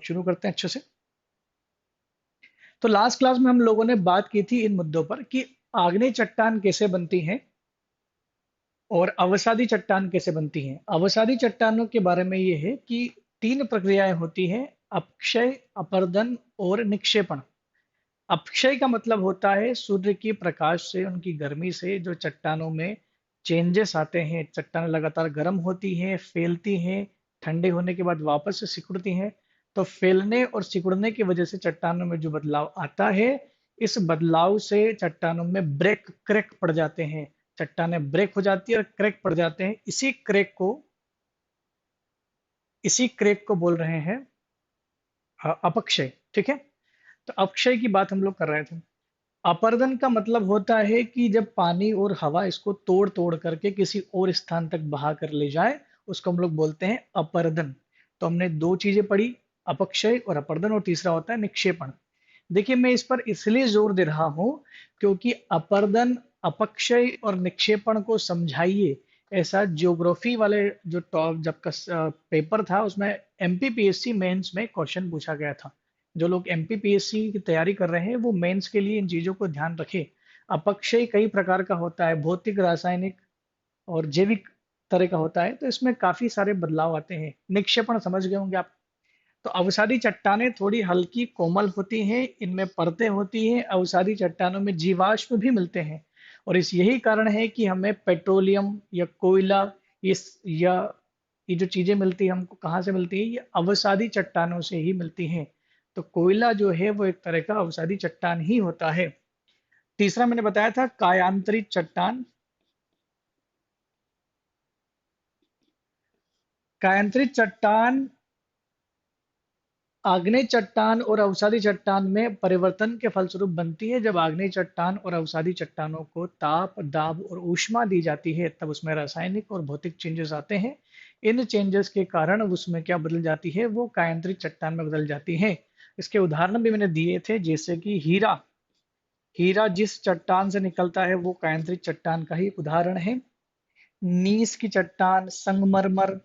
शुरू करते हैं अच्छे से। तो लास्ट क्लास में हम लोगों ने बात की थी इन मुद्दों पर कि आग्नेय चट्टान कैसे बनती हैं और अवसादी चट्टान कैसे बनती हैं। अवसादी चट्टानों के बारे में ये है कि तीन प्रक्रियाएं होती हैं: अपक्षय, अपरदन और निक्षेपण। अपक्षय का मतलब होता है सूर्य की प्रकाश से, उनकी गर्मी से जो चट्टानों में चेंजेस आते हैं, चट्टानें लगातार गर्म होती हैं, फैलती हैं, ठंडे होने के बाद वापस से सिकुड़ती हैं। तो फैलने और सिकुड़ने की वजह से चट्टानों में जो बदलाव आता है, इस बदलाव से चट्टानों में क्रैक पड़ जाते हैं। चट्टानें ब्रेक हो जाती है और क्रैक पड़ जाते हैं। इसी क्रैक को बोल रहे हैं अपक्षय। ठीक है। तो अपक्षय की बात हम लोग कर रहे थे। अपर्दन का मतलब होता है कि जब पानी और हवा इसको तोड़ तोड़ करके किसी और स्थान तक बहा कर ले जाए, उसको हम लोग बोलते हैं अपर्दन। तो हमने दो चीजें पढ़ी, अपक्षय और अपर्दन, और तीसरा होता है निक्षेपण। देखिए, मैं इस पर इसलिए जोर दे रहा हूं क्योंकि अपर्दन, अपक्षय और निक्षेपण को समझाइए, ऐसा ज्योग्राफी वाले जो टॉप जब का पेपर था उसमें एमपीपीएससी मेंस में क्वेश्चन पूछा गया था। जो लोग एमपीपीएससी की तैयारी कर रहे हैं वो मेंस के लिए इन चीजों को ध्यान रखें। अपक्षय कई प्रकार का होता है, भौतिक, रासायनिक और जैविक तरह का होता है, तो इसमें काफी सारे बदलाव आते हैं। निक्षेपण समझ गए होंगे आप। तो अवसादी चट्टानें थोड़ी हल्की कोमल होती हैं, इनमें परतें होती हैं। अवसादी चट्टानों में जीवाश्म भी मिलते हैं, और इस यही कारण है कि हमें पेट्रोलियम या कोयला, इस या ये जो चीजें मिलती हैं हमको कहाँ से मिलती है, ये अवसादी चट्टानों से ही मिलती हैं। तो कोयला जो है वो एक तरह का अवसादी चट्टान ही होता है। तीसरा मैंने बताया था कायांतरित चट्टान। कायांतरित चट्टान आग्नेय चट्टान और अवसादी चट्टान में परिवर्तन के फलस्वरूप बनती है। जब आग्नेय चट्टान और अवसादी चट्टानों को ताप, दाब और ऊष्मा दी जाती है, तब उसमें रासायनिक और भौतिक चेंजेस आते हैं। इन चेंजेस के कारण उसमें क्या बदल जाती है, वो कायांतरित चट्टान में बदल जाती है। इसके उदाहरण भी मैंने दिए थे, जैसे कि हीरा। हीरा जिस चट्टान से निकलता है वो कायांतरित चट्टान का ही उदाहरण है। नीस की चट्टान, संगमरमर,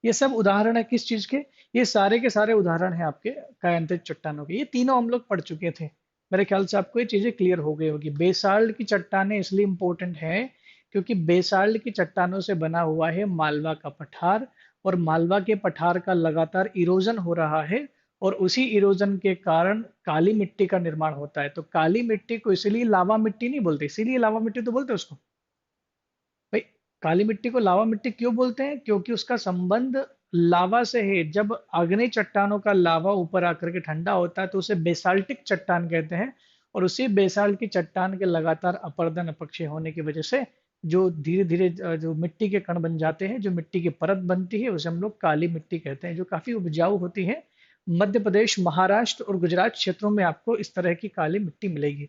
ये सब उदाहरण है किस चीज के? ये सारे के सारे उदाहरण हैं आपके कायांतरित चट्टानों के। ये तीनों हम लोग पढ़ चुके थे। मेरे ख्याल से आपको ये चीजें क्लियर हो गई होगी। बेसाल्ट की चट्टानें इसलिए इंपॉर्टेंट हैं क्योंकि बेसाल्ट की चट्टानों से बना हुआ है मालवा का पठार, और मालवा के पठार का लगातार इरोजन हो रहा है, और उसी इरोजन के कारण काली मिट्टी का निर्माण होता है। तो काली मिट्टी को इसलिए लावा मिट्टी नहीं बोलते, इसीलिए लावा मिट्टी तो बोलते हैं उसको। भाई, काली मिट्टी को लावा मिट्टी क्यों बोलते हैं? क्योंकि उसका संबंध लावा से है। जब आग्नेय चट्टानों का लावा ऊपर आकर के ठंडा होता है तो उसे बेसाल्टिक चट्टान कहते हैं, और उसी बेसाल्ट की चट्टान के लगातार अपर्दन, अपक्षय होने की वजह से जो धीरे धीरे जो मिट्टी के कण बन जाते हैं, जो मिट्टी की परत बनती है, उसे हम लोग काली मिट्टी कहते हैं, जो काफी उपजाऊ होती है। मध्य प्रदेश, महाराष्ट्र और गुजरात क्षेत्रों में आपको इस तरह की काली मिट्टी मिलेगी।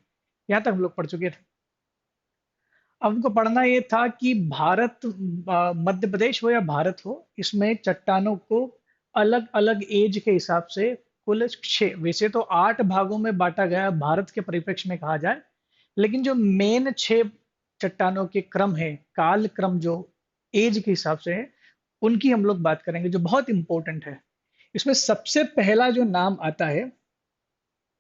यहाँ तक हम लोग पढ़ चुके थे। अब हमको पढ़ना ये था कि भारत, मध्य प्रदेश हो या भारत हो, इसमें चट्टानों को अलग अलग एज के हिसाब से कुल 6, वैसे तो 8 भागों में बांटा गया है भारत के परिप्रेक्ष्य में कहा जाए, लेकिन जो मेन 6 चट्टानों के क्रम है, काल क्रम जो एज के हिसाब से है, उनकी हम लोग बात करेंगे, जो बहुत इंपॉर्टेंट है। इसमें सबसे पहला जो नाम आता है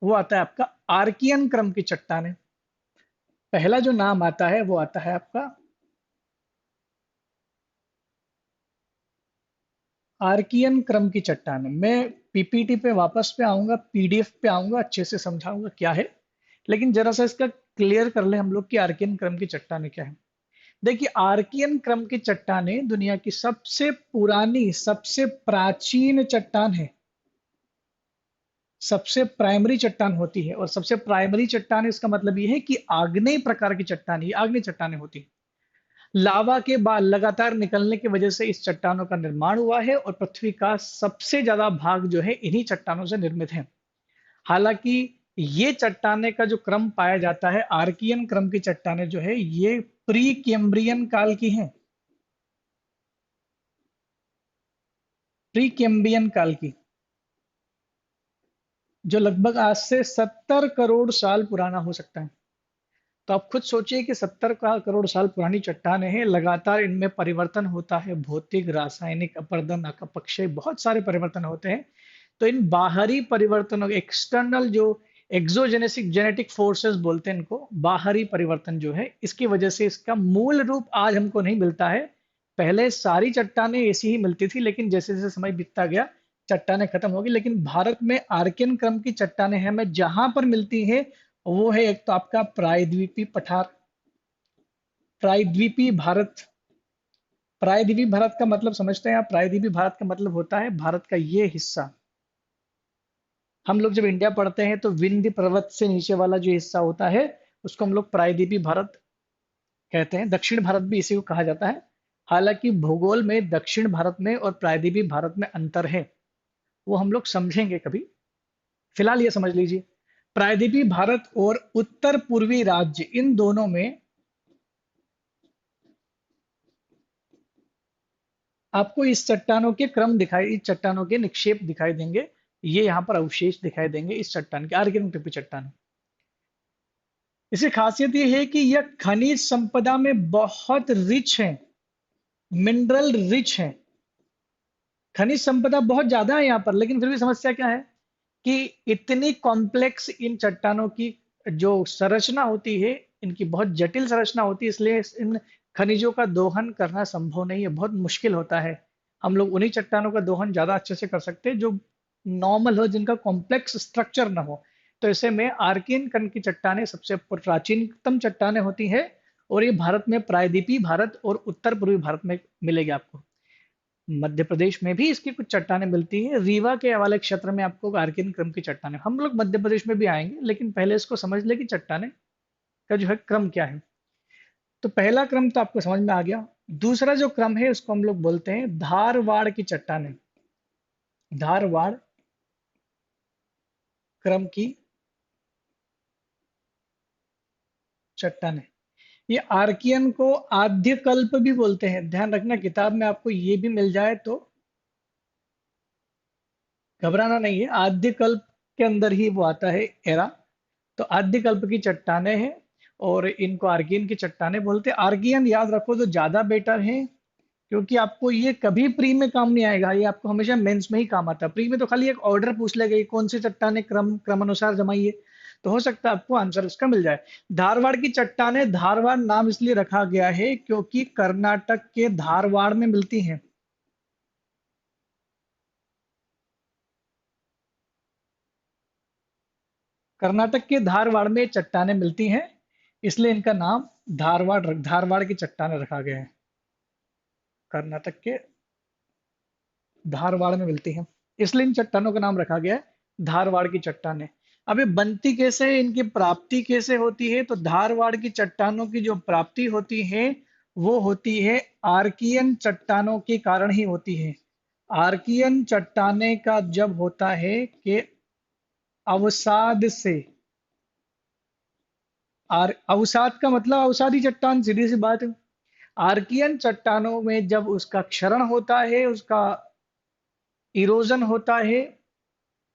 वो आता है आपका आर्कियन क्रम की चट्टानें। पहला जो नाम आता है वो आता है आपका आर्कियन क्रम की चट्टान। मैं पीपीटी पे वापस पे आऊंगा, पीडीएफ पे आऊंगा, अच्छे से समझाऊंगा क्या है, लेकिन जरा सा इसका क्लियर कर ले हम लोग कि आर्कियन क्रम की चट्टानें क्या है। देखिए, आर्कियन क्रम की चट्टानें दुनिया की सबसे पुरानी, सबसे प्राचीन चट्टान है, सबसे प्राइमरी चट्टान होती है। और सबसे प्राइमरी चट्टान, इसका मतलब ये है कि आग्नेय प्रकार की चट्टान, ये आग्नेय चट्टानें होती है। लावा के बाद लगातार निकलने की वजह से इस चट्टानों का निर्माण हुआ है, और पृथ्वी का सबसे ज्यादा भाग जो है इन्हीं चट्टानों से निर्मित है। हालांकि ये चट्टाने का जो क्रम पाया जाता है, आर्कियन क्रम की चट्टानें जो है, ये प्री कैम्ब्रियन काल की हैं। प्री कैम्ब्रियन काल की, जो लगभग आज से 70 करोड़ साल पुराना हो सकता है। तो आप खुद सोचिए कि 70 करोड़ साल पुरानी चट्टानें हैं, लगातार इनमें परिवर्तन होता है, भौतिक, रासायनिक, अपरदन, अपक्षय, बहुत सारे परिवर्तन होते हैं। तो इन बाहरी परिवर्तनों, एक्सटर्नल जो एक्सोजेनेसिक जेनेटिक फोर्सेस बोलते हैं इनको, बाहरी परिवर्तन जो है, इसकी वजह से इसका मूल रूप आज हमको नहीं मिलता है। पहले सारी चट्टानें ऐसी ही मिलती थी, लेकिन जैसे जैसे समय बीतता गया चट्टानें खत्म हो गई। लेकिन भारत में आर्कियन क्रम की चट्टानें हमें जहां पर मिलती हैं वो है, एक तो आपका प्रायद्वीपीय पठार, प्रायद्वीपीय भारत। प्रायद्वीपीय भारत का मतलब समझते हैं आप? प्रायद्वीपीय भारत का मतलब होता है भारत का ये हिस्सा। हम लोग जब इंडिया पढ़ते हैं तो विंध्य पर्वत से नीचे वाला जो हिस्सा होता है उसको हम लोग प्रायद्वीपीय भारत कहते हैं। दक्षिण भारत भी इसी को कहा जाता है। हालांकि भूगोल में दक्षिण भारत में और प्रायद्वीपीय भारत में अंतर है, वो हम लोग समझेंगे कभी। फिलहाल ये समझ लीजिए, प्रायद्वीपीय भारत और उत्तर पूर्वी राज्य, इन दोनों में आपको इस चट्टानों के क्रम दिखाई, इस चट्टानों के निक्षेप दिखाई देंगे। ये यहाँ पर अवशेष दिखाई देंगे इस चट्टान के, आर्कियन टिपी चट्टान। इसकी खासियत ये है कि यह खनिज संपदा में बहुत रिच है, मिनरल रिच है। खनिज संपदा बहुत ज्यादा है यहाँ पर, लेकिन फिर भी समस्या क्या है कि इतनी कॉम्प्लेक्स इन चट्टानों की जो संरचना होती है, इनकी बहुत जटिल संरचना होती है, इसलिए इन खनिजों का दोहन करना संभव नहीं है, बहुत मुश्किल होता है। हम लोग उन्हीं चट्टानों का दोहन ज्यादा अच्छे से कर सकते हैं जो नॉर्मल हो, जिनका कॉम्प्लेक्स स्ट्रक्चर ना हो। तो ऐसे में आर्कियन कण की चट्टानें सबसे प्राचीनतम चट्टानें होती है, और ये भारत में प्रायद्वीपीय भारत और उत्तर पूर्वी भारत में मिलेगी आपको। मध्य प्रदेश में भी इसकी कुछ चट्टानें मिलती हैं, रीवा के वाले क्षेत्र में आपको आर्कियन क्रम की चट्टानें। हम लोग मध्य प्रदेश में भी आएंगे, लेकिन पहले इसको समझ ले कि चट्टानें का जो है क्रम क्या है। तो पहला क्रम तो आपको समझ में आ गया। दूसरा जो क्रम है उसको हम लोग बोलते हैं धारवाड़ की चट्टानें। धारवाड़ क्रम की चट्टानें, ये आर्कियन को आद्य कल्प भी बोलते हैं। ध्यान रखना, किताब में आपको ये भी मिल जाए तो घबराना नहीं है, आद्य कल्प के अंदर ही वो आता है एरा। तो आद्य कल्प की चट्टानें हैं और इनको आर्कियन की चट्टानें बोलते हैं। आर्कियन याद रखो तो ज्यादा बेटर है, क्योंकि आपको ये कभी प्री में काम नहीं आएगा, ये आपको हमेशा मेंस में ही काम आता है। प्री में तो खाली एक ऑर्डर पूछ लेगा कि कौन सी चट्टानें क्रमानुसार जमाइए, तो हो सकता है आपको आंसर उसका मिल जाए। धारवाड़ की चट्टानें, धारवाड़ नाम इसलिए रखा गया है क्योंकि कर्नाटक के धारवाड़ में मिलती हैं। कर्नाटक के धारवाड़ में चट्टानें मिलती हैं, इसलिए इनका नाम धारवाड़ की चट्टानें रखा गया है। कर्नाटक के धारवाड़ में मिलती हैं, इसलिए इन चट्टानों का नाम रखा गया है धारवाड़ की चट्टानें। अब ये बनती कैसे है, इनकी प्राप्ति कैसे होती है? तो धारवाड़ की चट्टानों की जो प्राप्ति होती है वो होती है आर्कियन चट्टानों के कारण ही होती है। आर्कियन चट्टाने का जब होता है कि अवसाद से, अवसाद का मतलब अवसादी चट्टान, सीधी सी बात है। आर्कियन चट्टानों में जब उसका क्षरण होता है, उसका इरोजन होता है,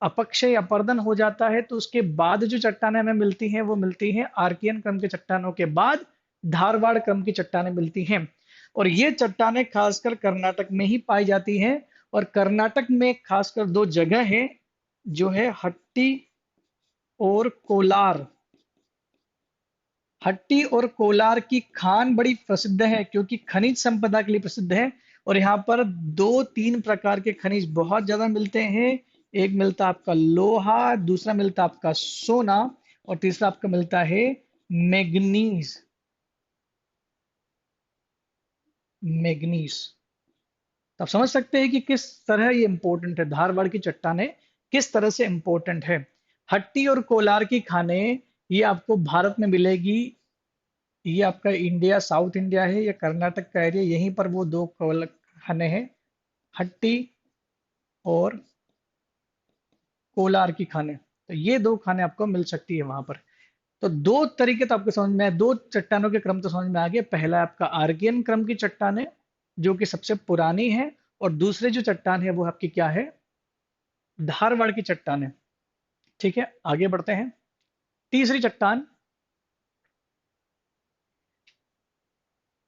अपक्षय अपर्दन हो जाता है, तो उसके बाद जो चट्टानें हमें मिलती हैं वो मिलती हैं आर्कियन क्रम के चट्टानों के बाद धारवाड़ क्रम की चट्टानें मिलती हैं। और ये चट्टानें खासकर कर्नाटक में ही पाई जाती हैं। और कर्नाटक में खासकर दो जगह हैं, जो है हट्टी और कोलार। हट्टी और कोलार की खान बड़ी प्रसिद्ध है क्योंकि खनिज संपदा के लिए प्रसिद्ध है। और यहाँ पर दो तीन प्रकार के खनिज बहुत ज्यादा मिलते हैं। एक मिलता आपका लोहा, दूसरा मिलता आपका सोना, और तीसरा आपका मिलता है मैग्नीज। मैग्नीज। तो आप समझ सकते हैं कि किस तरह ये इंपॉर्टेंट है, धारवाड़ की चट्टानें किस तरह से इंपॉर्टेंट है। हट्टी और कोलार की खानें ये आपको भारत में मिलेगी। ये आपका इंडिया, साउथ इंडिया है या कर्नाटक का एरिया, यहीं पर वो दो खाने हैं, हट्टी और कोलार की खाने। तो ये दो खाने आपको मिल सकती है वहां पर। तो दो तरीके तो आपको समझ में आए, दो चट्टानों के क्रम तो समझ में आ गए। पहला है आपका आर्कियन क्रम की चट्टानें जो कि सबसे पुरानी है, और दूसरी जो चट्टान है वो आपकी क्या है, धारवाड़ की चट्टानें। ठीक है, आगे बढ़ते हैं। तीसरी चट्टान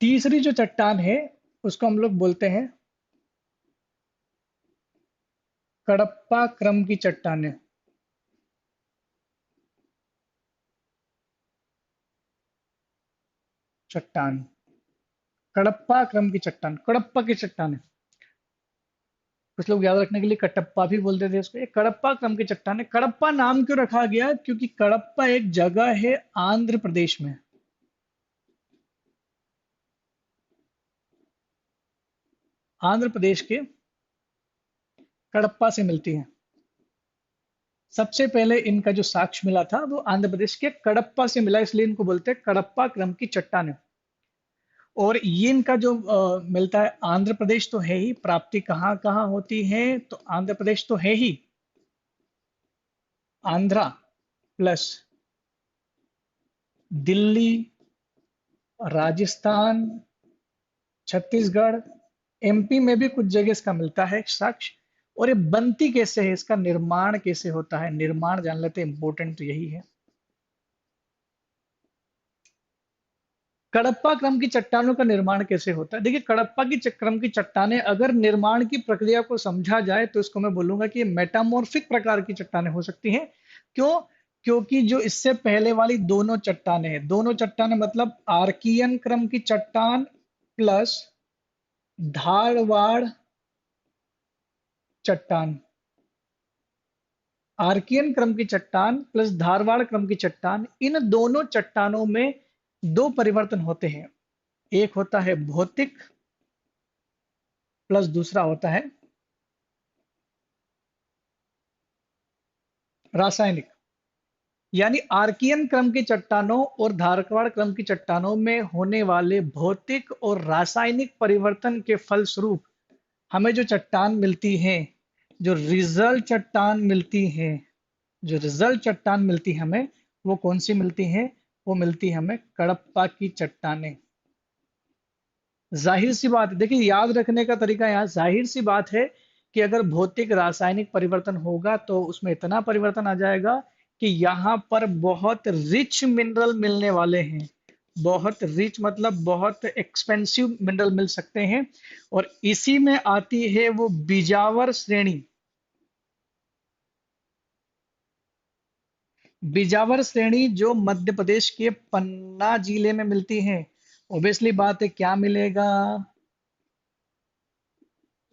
तीसरी जो चट्टान है उसको हम लोग बोलते हैं कडप्पा क्रम की चट्टानें। चट्टान, कडप्पा क्रम की चट्टान, कडप्पा की चट्टान। कुछ लोग याद रखने के लिए कटप्पा भी बोलते थे इसको। ये कडप्पा क्रम की चट्टान है। कडप्पा नाम क्यों रखा गया? क्योंकि कडप्पा एक जगह है आंध्र प्रदेश में। आंध्र प्रदेश के कडप्पा से मिलती है। सबसे पहले इनका जो साक्ष्य मिला था वो आंध्र प्रदेश के कडप्पा से मिला, इसलिए इनको बोलते हैं कडप्पा क्रम की चट्टान। और ये इनका जो मिलता है आंध्र प्रदेश तो है ही, प्राप्ति कहाँ कहाँ होती है? तो आंध्र प्रदेश तो है ही, आंध्रा प्लस दिल्ली, राजस्थान, छत्तीसगढ़, एमपी में भी कुछ जगह इसका मिलता है साक्ष्य। और ये बनती कैसे है, इसका निर्माण कैसे होता है, निर्माण जान लेते हैं, इंपॉर्टेंट तो यही है। कडप्पा क्रम की चट्टानों का निर्माण कैसे होता है? देखिए, कडप्पा की क्रम की चट्टानें अगर निर्माण की प्रक्रिया को समझा जाए तो इसको मैं बोलूंगा कि ये मेटामॉर्फिक प्रकार की चट्टानें हो सकती हैं। क्यों? क्योंकि जो इससे पहले वाली दोनों चट्टानें हैं, दोनों चट्टानें मतलब आर्कियन क्रम की चट्टान प्लस धारवाड़ चट्टान, आर्कियन क्रम की चट्टान प्लस धारवाड़ क्रम की चट्टान, इन दोनों चट्टानों में दो परिवर्तन होते हैं। एक होता है भौतिक प्लस दूसरा होता है रासायनिक। यानी आर्कियन क्रम की चट्टानों और धारवाड़ क्रम की चट्टानों में होने वाले भौतिक और रासायनिक परिवर्तन के फलस्वरूप हमें जो चट्टान मिलती है, जो रिजल्ट चट्टान मिलती है, जो रिजल्ट चट्टान मिलती है हमें, वो कौन सी मिलती है? वो मिलती है हमें कडप्पा की चट्टानें। जाहिर सी बात है, देखिए याद रखने का तरीका यहाँ जाहिर सी बात है कि अगर भौतिक रासायनिक परिवर्तन होगा तो उसमें इतना परिवर्तन आ जाएगा कि यहाँ पर बहुत रिच मिनरल मिलने वाले हैं। बहुत रिच मतलब बहुत एक्सपेंसिव मिनरल मिल सकते हैं। और इसी में आती है वो बिजावर श्रेणी। बिजावर श्रेणी जो मध्य प्रदेश के पन्ना जिले में मिलती है। ओबियसली बात है, क्या मिलेगा?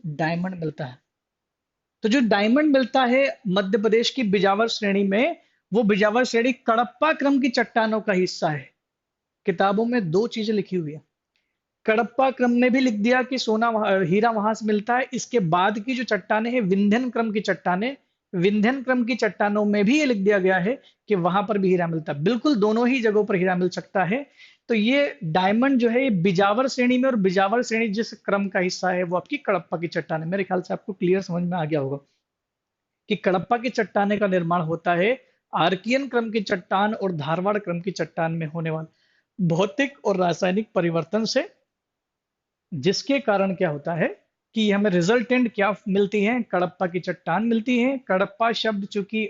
डायमंड मिलता है। तो जो डायमंड मिलता है मध्य प्रदेश की बिजावर श्रेणी में, वो बिजावर श्रेणी कडप्पा क्रम की चट्टानों का हिस्सा है। किताबों में दो चीजें लिखी हुई है। कडप्पा क्रम ने भी लिख दिया कि सोना हीरा वहां से मिलता है। इसके बाद की जो चट्टानें हैं विंध्यन क्रम की चट्टानें, विंध्यन क्रम की चट्टानों में भी ये लिख दिया गया है कि वहां पर भी हीरा मिलता है। बिल्कुल दोनों ही जगहों पर हीरा मिल सकता है। तो ये डायमंड जो है ये बिजावर श्रेणी में, और बिजावर श्रेणी जिस क्रम का हिस्सा है वो आपकी कडप्पा की चट्टान है। मेरे ख्याल से आपको क्लियर समझ में आ गया होगा कि कडप्पा की चट्टाने का निर्माण होता है आर्कियन क्रम की चट्टान और धारवाड़ क्रम की चट्टान में होने वाले भौतिक और रासायनिक परिवर्तन से, जिसके कारण क्या होता है कि हमें रिजल्टेंट क्या मिलती है? कडप्पा की चट्टान मिलती है। कडप्पा शब्द चूंकि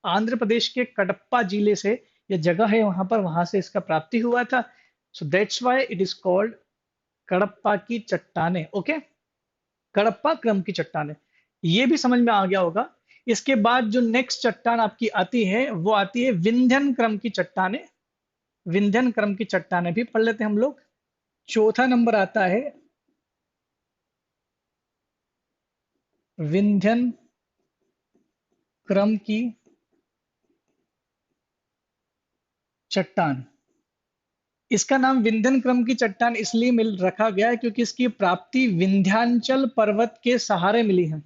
आंध्र प्रदेश के कडप्पा जिले से यह जगह है, वहां पर वहां से इसका प्राप्ति हुआ था। So that's why it is called Kadapa की चट्टाने। ओके, कडप्पा क्रम की चट्टाने, ये भी समझ में आ गया होगा। इसके बाद जो नेक्स्ट चट्टान आपकी आती है वो आती है विंध्यन क्रम की चट्टाने। विंध्यन क्रम की चट्टाने भी पढ़ लेते हैं हम लोग। चौथा नंबर आता है विंध्यन क्रम की चट्टान। इसका नाम विंध्यन क्रम की चट्टान इसलिए मिल रखा गया है क्योंकि इसकी प्राप्ति विंध्याचल पर्वत के सहारे मिली है।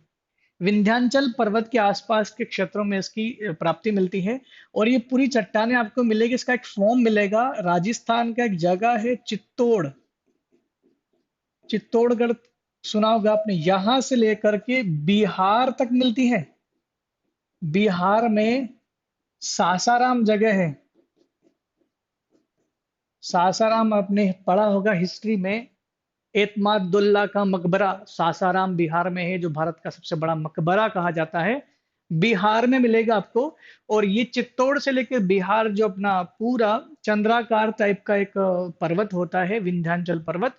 विंध्याचल पर्वत के आसपास के क्षेत्रों में इसकी प्राप्ति मिलती है। और ये पूरी चट्टानें आपको मिलेगी, इसका एक फॉर्म मिलेगा। राजस्थान का एक जगह है चित्तौड़, चित्तौड़गढ़ सुना होगा आपने, यहां से लेकर के बिहार तक मिलती है। बिहार में सासाराम जगह है, सासाराम आपने पढ़ा होगा हिस्ट्री में। एतमादुल्ला का मकबरा सासाराम बिहार में है, जो भारत का सबसे बड़ा मकबरा कहा जाता है, बिहार में मिलेगा आपको। और ये चित्तौड़ से लेकर बिहार जो अपना पूरा चंद्राकार टाइप का एक पर्वत होता है विंध्याचल पर्वत,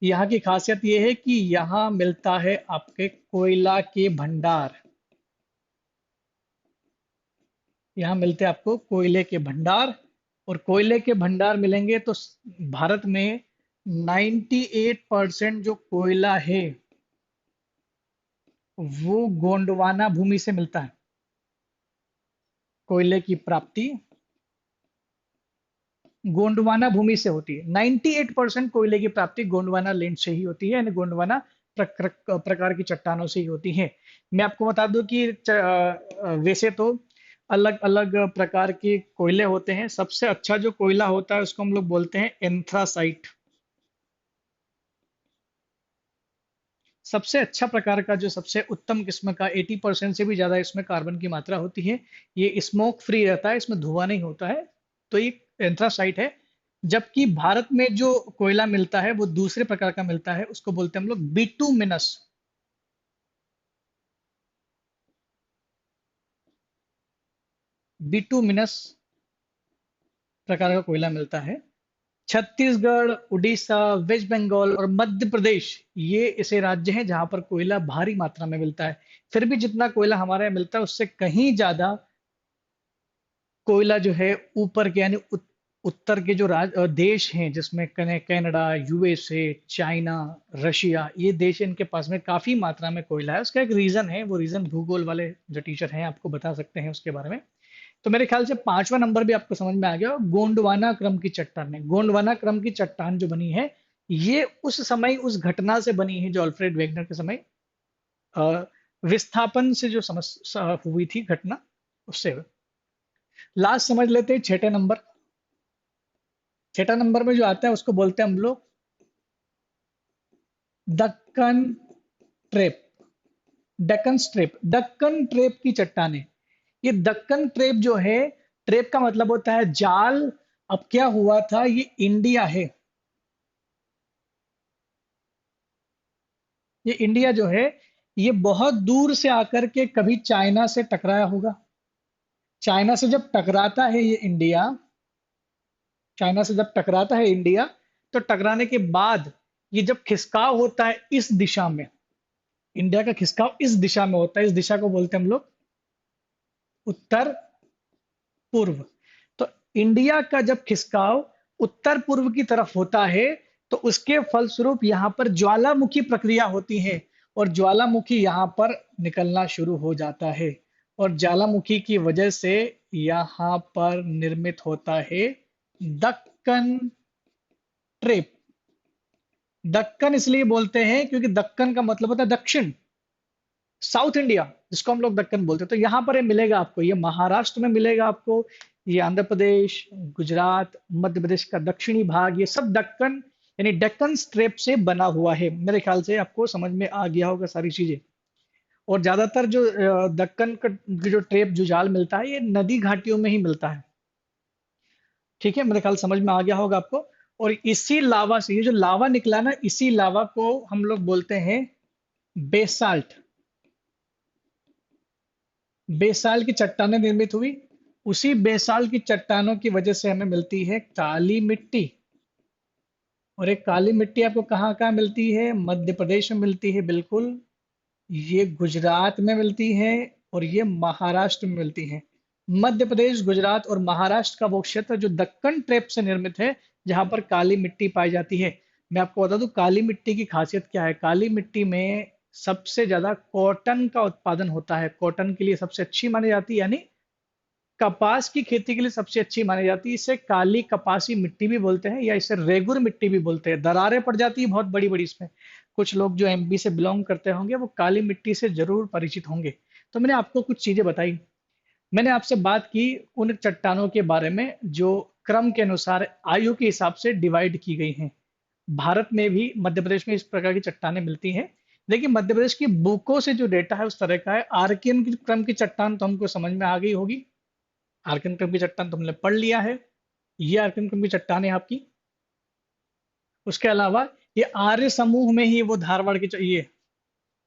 यहाँ की खासियत ये है कि यहाँ मिलता है आपके कोयला के भंडार। यहाँ मिलते हैं आपको कोयले के भंडार। और कोयले के भंडार मिलेंगे तो भारत में 98% जो कोयला है वो गोंडवाना भूमि से मिलता है। कोयले की प्राप्ति गोंडवाना भूमि से होती है। 98% कोयले की प्राप्ति गोंडवाना लैंड से ही होती है, यानी गोंडवाना प्रकार की चट्टानों से ही होती है। मैं आपको बता दूं कि वैसे तो अलग अलग प्रकार के कोयले होते हैं। सबसे अच्छा जो कोयला होता है उसको हम लोग बोलते हैं एंथ्रासाइट। सबसे अच्छा प्रकार का, जो सबसे उत्तम किस्म का, 80% से भी ज्यादा इसमें कार्बन की मात्रा होती है। ये स्मोक फ्री रहता है, इसमें धुआं नहीं होता है। तो ये एंथ्रासाइट है। जबकि भारत में जो कोयला मिलता है वो दूसरे प्रकार का मिलता है, उसको बोलते हैं हम लोग बिटुमिनस। बिटुमिनस प्रकार का कोयला मिलता है। छत्तीसगढ़, उड़ीसा, वेस्ट बंगाल और मध्य प्रदेश, ये ऐसे राज्य हैं जहां पर कोयला भारी मात्रा में मिलता है। फिर भी जितना कोयला हमारे यहाँ मिलता है उससे कहीं ज्यादा कोयला जो है ऊपर के, यानी उत्तर के जो देश हैं, जिसमें कनाडा, यूएसए, चाइना, रशिया, ये देश, इनके पास में काफी मात्रा में कोयला है। उसका एक रीजन है, वो रीजन भूगोल वाले जो टीचर हैं आपको बता सकते हैं उसके बारे में। तो मेरे ख्याल से पांचवा नंबर भी आपको समझ में आ गया। गोंडवाना क्रम की चट्टान है। गोंडवाना क्रम की चट्टान जो बनी है, ये उस समय उस घटना से बनी है जो अल्फ्रेड वेगनर के समय अ, विस्थापन से जो समस्या हुई थी घटना, उससे। लास्ट समझ लेते हैं छठे नंबर। छठा नंबर में जो आता है उसको बोलते हैं हम लोग Deccan trap. Deccan trap, Deccan trap की चट्टानें। ये दक्कन ट्रेप जो है, ट्रेप का मतलब होता है जाल। अब क्या हुआ था, ये इंडिया है, ये इंडिया जो है, ये बहुत दूर से आकर के कभी चाइना से टकराया होगा। चाइना से जब टकराता है ये इंडिया, चाइना से जब टकराता है इंडिया, तो टकराने के बाद ये जब खिसकाव होता है इस दिशा में, इंडिया का खिसकाव इस दिशा में होता है। इस दिशा को बोलते हैं हम लोग उत्तर पूर्व। तो इंडिया का जब खिसकाव उत्तर पूर्व की तरफ होता है, तो उसके फलस्वरूप यहां पर ज्वालामुखी प्रक्रिया होती है, और ज्वालामुखी यहां पर निकलना शुरू हो जाता है। और ज्वालामुखी की वजह से यहां पर निर्मित होता है दक्कन ट्रेप। दक्कन इसलिए बोलते हैं क्योंकि दक्कन का मतलब होता है दक्षिण, साउथ इंडिया, जिसको हम लोग दक्कन बोलते हैं। तो यहाँ पर ये मिलेगा आपको, ये महाराष्ट्र में मिलेगा आपको, ये आंध्र प्रदेश, गुजरात, मध्य प्रदेश का दक्षिणी भाग, ये सब दक्कन यानी डेक्कन स्ट्रेप से बना हुआ है। मेरे ख्याल से आपको समझ में आ गया होगा सारी चीजें। और ज्यादातर जो दक्कन का जो ट्रेप जो जाल मिलता है, ये नदी घाटियों में ही मिलता है। ठीक है, मेरे ख्याल समझ में आ गया होगा आपको। और इसी लावा से, ये जो लावा निकला ना, इसी लावा को हम लोग बोलते हैं बेसाल्ट। बेसाल्ट की चट्टानें निर्मित हुई, उसी बेसाल्ट की चट्टानों की वजह से हमें मिलती है काली मिट्टी। और एक काली मिट्टी आपको कहाँ कहाँ मिलती है? मध्य प्रदेश में मिलती है, बिल्कुल। ये गुजरात में मिलती है, और ये महाराष्ट्र में मिलती है। मध्य प्रदेश, गुजरात और महाराष्ट्र का वो क्षेत्र जो दक्कन ट्रेप से निर्मित है, जहां पर काली मिट्टी पाई जाती है। मैं आपको बता दूं काली मिट्टी की खासियत क्या है। काली मिट्टी में सबसे ज्यादा कॉटन का उत्पादन होता है, कॉटन के लिए सबसे अच्छी मानी जाती है, यानी कपास की खेती के लिए सबसे अच्छी मानी जाती है। इसे काली कपासी मिट्टी भी बोलते हैं, या इसे रेगुर मिट्टी भी बोलते हैं। दरारें पड़ जाती है बहुत बड़ी बड़ी इसमें। कुछ लोग जो एमपी से बिलोंग करते होंगे वो काली मिट्टी से जरूर परिचित होंगे। तो मैंने आपको कुछ चीजें बताई। मैंने आपसे बात की उन चट्टानों के बारे में जो क्रम के अनुसार आयु के हिसाब से डिवाइड की गई हैं। भारत में भी मध्य प्रदेश में इस प्रकार की चट्टानें मिलती हैं। देखिए, मध्य प्रदेश की बुकों से जो डेटा है उस तरह का है। आर्कियन की क्रम की चट्टान तो हमको समझ में आ गई होगी। आर्कियन क्रम की चट्टान तो हमने पढ़ लिया है। ये आर्कियन क्रम की चट्टान है आपकी। उसके अलावा ये आर्य समूह में ही वो ये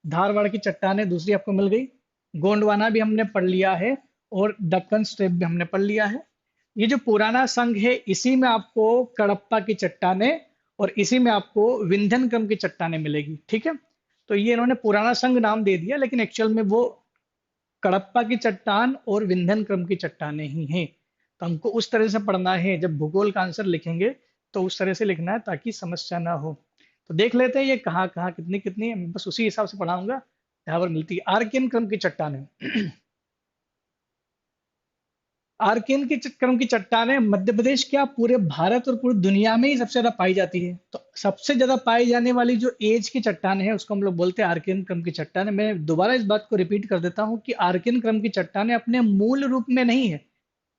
धारवाड़ की चट्टानें दूसरी आपको मिल गई। गोंडवाना भी हमने पढ़ लिया है, और दक्कन स्ट्रेप भी हमने पढ़ लिया है। ये जो पुराना संघ है, इसी में आपको कडप्पा की चट्टानें और इसी में आपको विंध्यन क्रम की चट्टानें मिलेगी। ठीक है, तो ये इन्होंने पुराना संघ नाम दे दिया, लेकिन एक्चुअल में वो कडप्पा की चट्टान और विंध्यन क्रम की चट्टानें ही हैं। तो हमको उस तरह से पढ़ना है, जब भूगोल का आंसर लिखेंगे तो उस तरह से लिखना है ताकि समस्या ना हो। तो देख लेते हैं ये कहाँ कहाँ कितनी कितनी है, मैं बस उसी हिसाब से पढ़ाऊंगा जहाँ पर मिलती है। आर्कियन क्रम की चट्टानें आर्कियन की क्रम की चट्टानें मध्य प्रदेश क्या पूरे भारत और पूरी दुनिया में ही सबसे ज्यादा पाई जाती है। तो सबसे ज्यादा पाई जाने वाली जो एज की चट्टान है उसको हम लोग बोलते हैं आर्कियन क्रम की चट्टान। मैं दोबारा इस बात को रिपीट कर देता हूँ कि आर्कियन क्रम की चट्टानें अपने मूल रूप में नहीं है,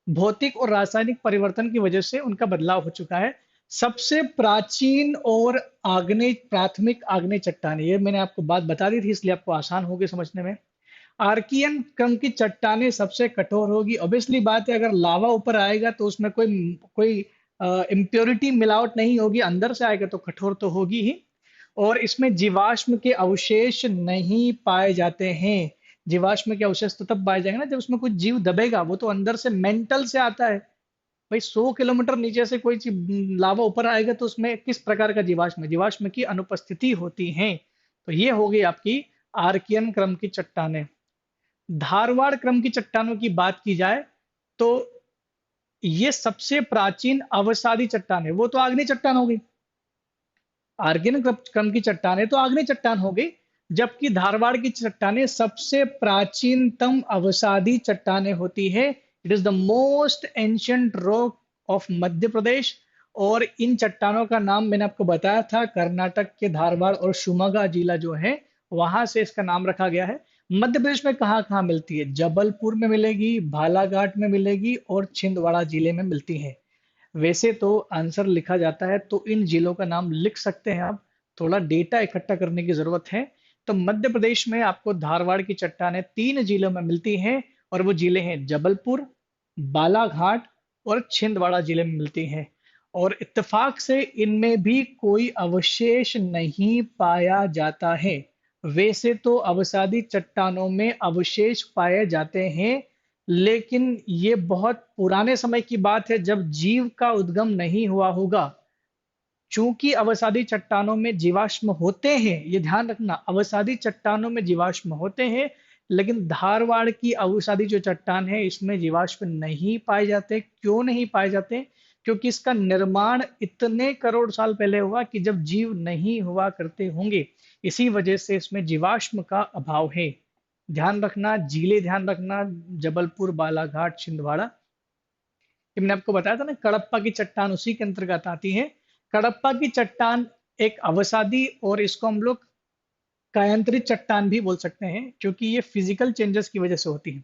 भौतिक और रासायनिक परिवर्तन की वजह से उनका बदलाव हो चुका है। सबसे प्राचीन और आग्नेय प्राथमिक आग्नेय चट्टान, ये मैंने आपको बात बता दी थी इसलिए आपको आसान होगी समझने में। आर्कियन क्रम की चट्टानें सबसे कठोर होगी। ऑब्वियसली बात है, अगर लावा ऊपर आएगा तो उसमें कोई कोई इम्प्योरिटी मिलावट नहीं होगी, अंदर से आएगा तो कठोर तो होगी ही। और इसमें जीवाश्म के अवशेष नहीं पाए जाते हैं। जीवाश्म के अवशेष तो तब पाए जाएंगे ना जब उसमें कुछ जीव दबेगा, वो तो अंदर से मेंटल से आता है। भाई 100 किलोमीटर नीचे से कोई चीज लावा ऊपर आएगा तो उसमें किस प्रकार का जीवाश्म, जीवाश्म की अनुपस्थिति होती है। तो ये हो गई आपकी आर्कियन क्रम की चट्टानें। धारवाड़ क्रम की चट्टानों की बात की जाए तो ये सबसे प्राचीन अवसादी चट्टान है। वो तो आग्नेय चट्टान हो गई, आर्कियन क्रम की चट्टानें तो आग्नेय चट्टान हो गई, जबकि धारवाड़ की चट्टानें सबसे प्राचीनतम अवसादी चट्टानें होती है। It is the most ancient rock of Madhya Pradesh. और इन चट्टानों का नाम मैंने आपको बताया था, कर्नाटक के धारवाड़ और शिवमोगा जिला जो है वहां से इसका नाम रखा गया है। मध्य प्रदेश में कहाँ कहाँ मिलती है? जबलपुर में मिलेगी, बालाघाट में मिलेगी और छिंदवाड़ा जिले में मिलती है। वैसे तो आंसर लिखा जाता है तो इन जिलों का नाम लिख सकते हैं आप, थोड़ा डेटा इकट्ठा करने की जरूरत है। तो मध्य प्रदेश में आपको धारवाड़ की चट्टानें 3 जिलों में मिलती हैं, और वो जिले हैं जबलपुर, बालाघाट और छिंदवाड़ा जिले में मिलती हैं। और इत्तेफाक से इनमें भी कोई अवशेष नहीं पाया जाता है। वैसे तो अवसादी चट्टानों में अवशेष पाए जाते हैं, लेकिन ये बहुत पुराने समय की बात है जब जीव का उद्गम नहीं हुआ होगा। चूंकि अवसादी चट्टानों में जीवाश्म होते हैं, ये ध्यान रखना, अवसादी चट्टानों में जीवाश्म होते हैं, लेकिन धारवाड़ की अवसादी जो चट्टान है इसमें जीवाश्म नहीं पाए जाते। क्यों नहीं पाए जाते? क्योंकि इसका निर्माण इतने करोड़ साल पहले हुआ कि जब जीव नहीं हुआ करते होंगे, इसी वजह से इसमें जीवाश्म का अभाव है। ध्यान रखना, जिले ध्यान रखना, जबलपुर, बालाघाट, छिंदवाड़ा। कि मैंने आपको बताया था ना, कडप्पा की चट्टान उसी के अंतर्गत आती है। कडप्पा की चट्टान एक अवसादी, और इसको हम लोग कायांतरित चट्टान भी बोल सकते हैं क्योंकि ये फिजिकल चेंजेस की वजह से होती है।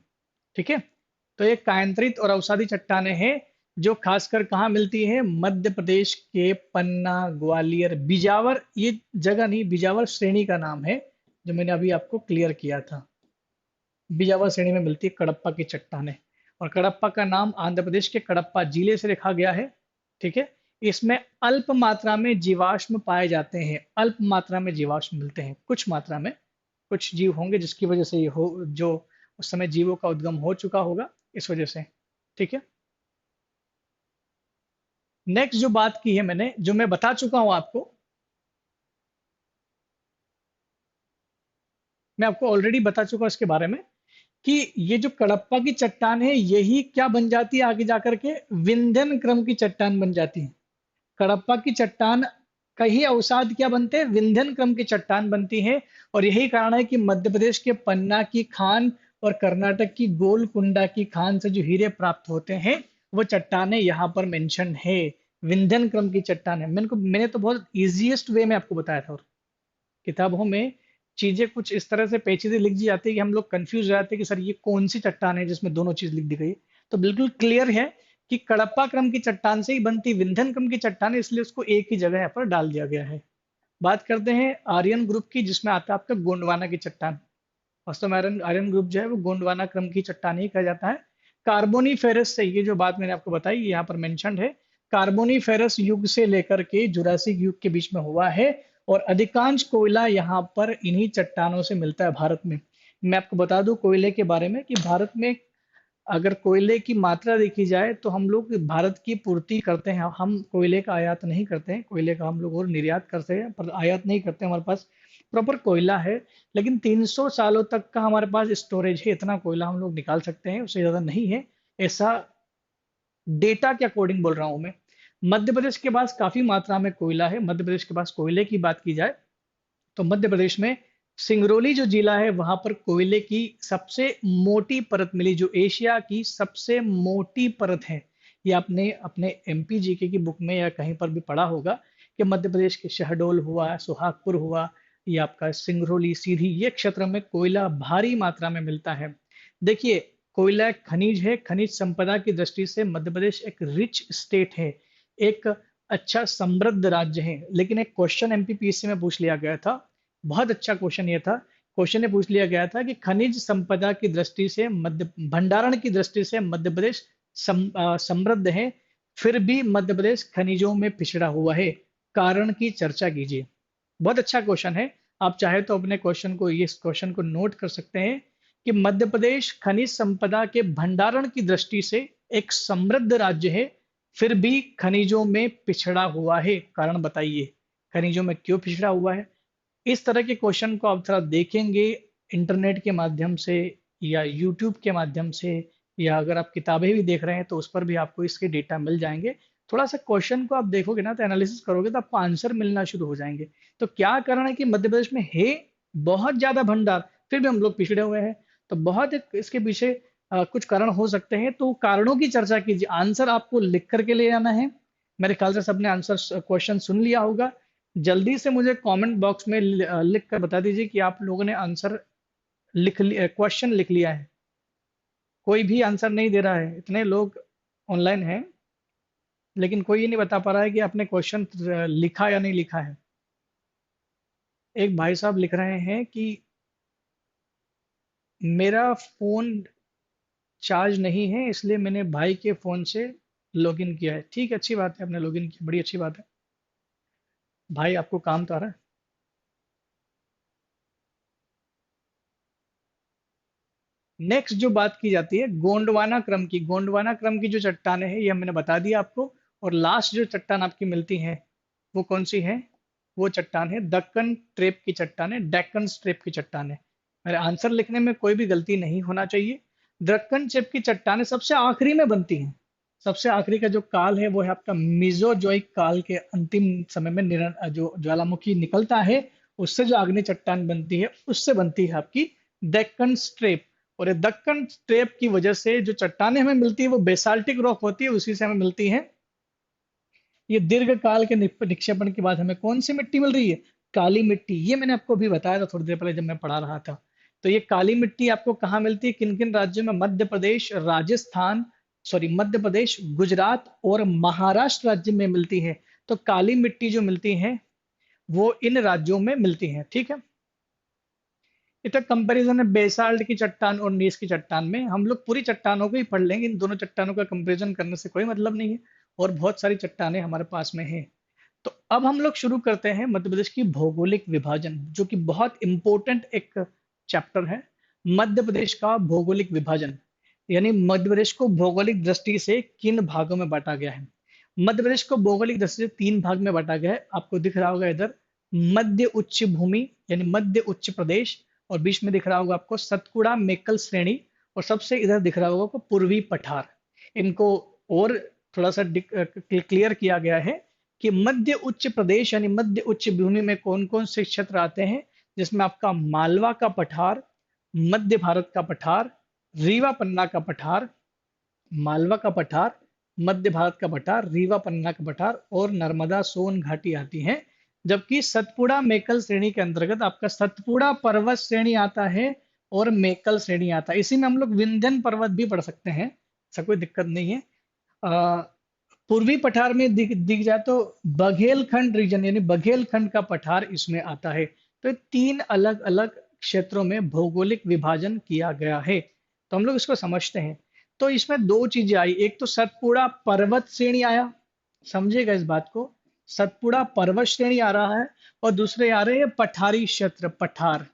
ठीक है, तो ये कायांतरित और अवसादी चट्टानें हैं जो खासकर कहाँ मिलती है? मध्य प्रदेश के पन्ना, ग्वालियर, बिजावर, ये जगह नहीं, बिजावर श्रेणी का नाम है जो मैंने अभी आपको क्लियर किया था। बिजावर श्रेणी में मिलती है कडप्पा की चट्टानें। और कडप्पा का नाम आंध्र प्रदेश के कडप्पा जिले से रखा गया है। ठीक है, इसमें अल्प मात्रा में जीवाश्म पाए जाते हैं, अल्प मात्रा में जीवाश्म मिलते हैं, कुछ मात्रा में, कुछ जीव होंगे जिसकी वजह से ये हो, जो उस समय जीवों का उद्गम हो चुका होगा इस वजह से। ठीक है, नेक्स्ट जो बात की है मैंने, जो मैं बता चुका हूं आपको, मैं आपको ऑलरेडी बता चुका हूं इसके बारे में कि ये जो कडप्पा की चट्टान है यही क्या बन जाती है आगे जाकर के? विंध्यन क्रम की चट्टान बन जाती है। कडप्पा की चट्टान का ही अवसाद क्या बनते हैं? विंध्यन क्रम की चट्टान बनती है। और यही कारण है कि मध्य प्रदेश के पन्ना की खान और कर्नाटक की गोलकुंडा की खान से जो हीरे प्राप्त होते हैं वो चट्टानें यहाँ पर मेंशन है। विंध्यन क्रम की चट्टान है। मैंने तो बहुत इजीएस्ट वे में आपको बताया था। और किताबों में चीजें कुछ इस तरह से पेचीदे लिख दी जाती है कि हम लोग कंफ्यूज हो जाते हैं कि सर ये कौन सी चट्टान है जिसमें दोनों चीज लिख दी गई है। तो बिल्कुल क्लियर है कि कडप्पा क्रम की चट्टान से ही बनती विंध्यन क्रम की चट्टान है, इसलिए उसको एक ही जगह यहाँ पर डाल दिया गया है। बात करते हैं आर्यन ग्रुप की, जिसमें आता है आपका गोंडवाना की चट्टान। वास्तव में आर्यन आर्यन ग्रुप जो है वो गोंडवाना क्रम की चट्टान ही कहा जाता है। कार्बोनीफेरस से, ये जो बात मैंने आपको बताई ये यहाँ पर मेंशन्ड है, कार्बोनीफेरस युग से लेकर के जुरासिक युग के बीच में हुआ है। और अधिकांश कोयला यहाँ पर इन्हीं चट्टानों से मिलता है भारत में। मैं आपको बता दूं कोयले के बारे में कि भारत में अगर कोयले की मात्रा देखी जाए तो हम लोग भारत की पूर्ति करते हैं, हम कोयले का आयात नहीं करते हैं। कोयले का हम लोग और निर्यात करते हैं पर आयात नहीं करते। हमारे पास प्रॉपर कोयला है, लेकिन 300 सालों तक का हमारे पास स्टोरेज है, इतना कोयला हम लोग निकाल सकते हैं, उससे ज़्यादा नहीं है। ऐसा डेटा के अकॉर्डिंग बोल रहा हूँ मैं। मध्य प्रदेश के पास काफ़ी मात्रा में कोयला है। मध्य प्रदेश के पास कोयले की बात की जाए तो मध्य प्रदेश में सिंगरौली जो जिला है वहां पर कोयले की सबसे मोटी परत मिली, जो एशिया की सबसे मोटी परत है। ये आपने अपने एमपी जीके की बुक में या कहीं पर भी पढ़ा होगा कि मध्य प्रदेश के शहडोल हुआ, सुहागपुर हुआ, ये आपका सिंगरौली, सीधी, ये क्षेत्र में कोयला भारी मात्रा में मिलता है। देखिए, कोयला एक खनिज है। खनिज संपदा की दृष्टि से मध्य प्रदेश एक रिच स्टेट है, एक अच्छा समृद्ध राज्य है। लेकिन एक क्वेश्चन एमपीपीएससी में पूछ लिया गया था, बहुत अच्छा क्वेश्चन ये था। क्वेश्चन ये पूछ लिया गया था कि खनिज संपदा की दृष्टि से मध्य भंडारण की दृष्टि से मध्य प्रदेश समृद्ध है, फिर भी मध्य प्रदेश खनिजों में पिछड़ा हुआ है, कारण की चर्चा कीजिए। बहुत अच्छा क्वेश्चन है। आप चाहे तो अपने क्वेश्चन को, इस क्वेश्चन को नोट कर सकते हैं कि मध्य प्रदेश खनिज संपदा के भंडारण की दृष्टि से एक समृद्ध राज्य है, फिर भी खनिजों में पिछड़ा हुआ है, कारण बताइए, खनिजों में क्यों पिछड़ा हुआ है। इस तरह के क्वेश्चन को आप थोड़ा देखेंगे इंटरनेट के माध्यम से या यूट्यूब के माध्यम से, या अगर आप किताबें भी देख रहे हैं तो उस पर भी आपको इसके डेटा मिल जाएंगे। थोड़ा सा क्वेश्चन को आप देखोगे ना, तो एनालिसिस करोगे तो आपको आंसर मिलना शुरू हो जाएंगे। तो क्या कारण है कि मध्य प्रदेश में है बहुत ज्यादा भंडार, फिर भी हम लोग पिछड़े हुए हैं। तो बहुत इसके पीछे कुछ कारण हो सकते हैं, तो कारणों की चर्चा कीजिए। आंसर आपको लिख करके ले आना है। मेरे ख्याल से सबने आंसर क्वेश्चन सुन लिया होगा। जल्दी से मुझे कमेंट बॉक्स में लिख कर बता दीजिए कि आप लोगों ने आंसर लिख लिया, क्वेश्चन लिख लिया है। कोई भी आंसर नहीं दे रहा है, इतने लोग ऑनलाइन हैं लेकिन कोई ये नहीं बता पा रहा है कि आपने क्वेश्चन लिखा या नहीं लिखा है। एक भाई साहब लिख रहे हैं कि मेरा फोन चार्ज नहीं है, इसलिए मैंने भाई के फोन से लॉगिन किया है। ठीक है, अच्छी बात है, आपने लॉगिन किया, बड़ी अच्छी बात है। भाई आपको काम तो आ रहा है। नेक्स्ट जो बात की जाती है गोंडवाना क्रम की, गोंडवाना क्रम की जो चट्टानें हैं ये मैंने बता दिया आपको। और लास्ट जो चट्टान आपकी मिलती है वो कौन सी है? वो चट्टान है दक्कन ट्रेप की चट्टान है, डेक्कन ट्रेप की चट्टान है। मेरे आंसर लिखने में कोई भी गलती नहीं होना चाहिए। दक्कन ट्रेप की चट्टानें सबसे आखिरी में बनती हैं। सबसे आखिरी का जो काल है वो है आपका मीजोजोइक काल के अंतिम समय में जो ज्वालामुखी निकलता है उससे जो आग्नेय चट्टान बनती है उससे बनती है आपकी डेक्कन ट्रेप। और ये दक्कन ट्रेप की वजह से जो चट्टानें हमें मिलती है वो बेसाल्टिक रॉक होती है, उसी से हमें मिलती है। ये दीर्घ काल के निक्षेपण के बाद हमें कौन सी मिट्टी मिल रही है? काली मिट्टी। ये मैंने आपको अभी बताया था थोड़ी देर पहले जब मैं पढ़ा रहा था। तो ये काली मिट्टी आपको कहाँ मिलती है, किन किन राज्यों में? मध्य प्रदेश, राजस्थान, सॉरी मध्य प्रदेश, गुजरात और महाराष्ट्र राज्य में मिलती है। तो काली मिट्टी जो मिलती है वो इन राज्यों में मिलती है। ठीक है, इतना कंपैरिजन है बेसाल्ट की चट्टान और नीस की चट्टान में। हम लोग पूरी चट्टानों को ही पढ़ लेंगे, इन दोनों चट्टानों का कंपैरिजन करने से कोई मतलब नहीं है। और बहुत सारी चट्टानें हमारे पास में हैं। तो अब हम लोग शुरू करते हैं मध्य प्रदेश की भौगोलिक विभाजन, जो कि बहुत इंपॉर्टेंट एक चैप्टर है। मध्य प्रदेश का भौगोलिक विभाजन, यानी मध्य प्रदेश को भौगोलिक दृष्टि से किन भागों में बांटा गया है। मध्य प्रदेश को भौगोलिक दृष्टि से तीन भाग में बांटा गया है, आपको दिख रहा होगा इधर मध्य उच्च भूमि यानी मध्य उच्च प्रदेश, और बीच में दिख रहा होगा आपको सतपुड़ा मेकल श्रेणी, और सबसे इधर दिख रहा होगा आपको पूर्वी पठार। इनको और थोड़ा सा क्लियर किया गया है कि मध्य उच्च प्रदेश यानी मध्य उच्च भूमि में कौन कौन से क्षेत्र आते हैं, जिसमें आपका मालवा का पठार, मध्य भारत का पठार, रीवा पन्ना का पठार, मालवा का पठार, मध्य भारत का पठार, रीवा पन्ना का पठार और नर्मदा सोन घाटी आती हैं। जबकि सतपुड़ा मेकल श्रेणी के अंतर्गत आपका सतपुड़ा पर्वत श्रेणी आता है और मेकल श्रेणी आता है। इसी में हम लोग विंध्यन पर्वत भी पढ़ सकते हैं, ऐसा कोई दिक्कत नहीं है। अ, पूर्वी पठार में दिख जाए तो बघेलखंड रीजन यानी बघेलखंड का पठार इसमें आता है। तो ये तीन अलग अलग क्षेत्रों में भौगोलिक विभाजन किया गया है। तो हम लोग इसको समझते हैं। तो इसमें दो चीजें आई, एक तो सतपुड़ा पर्वत श्रेणी आया, समझिएगा इस बात को, सतपुड़ा पर्वत श्रेणी आ रहा है, और दूसरे आ रहे हैं पठारी क्षेत्र, पठार।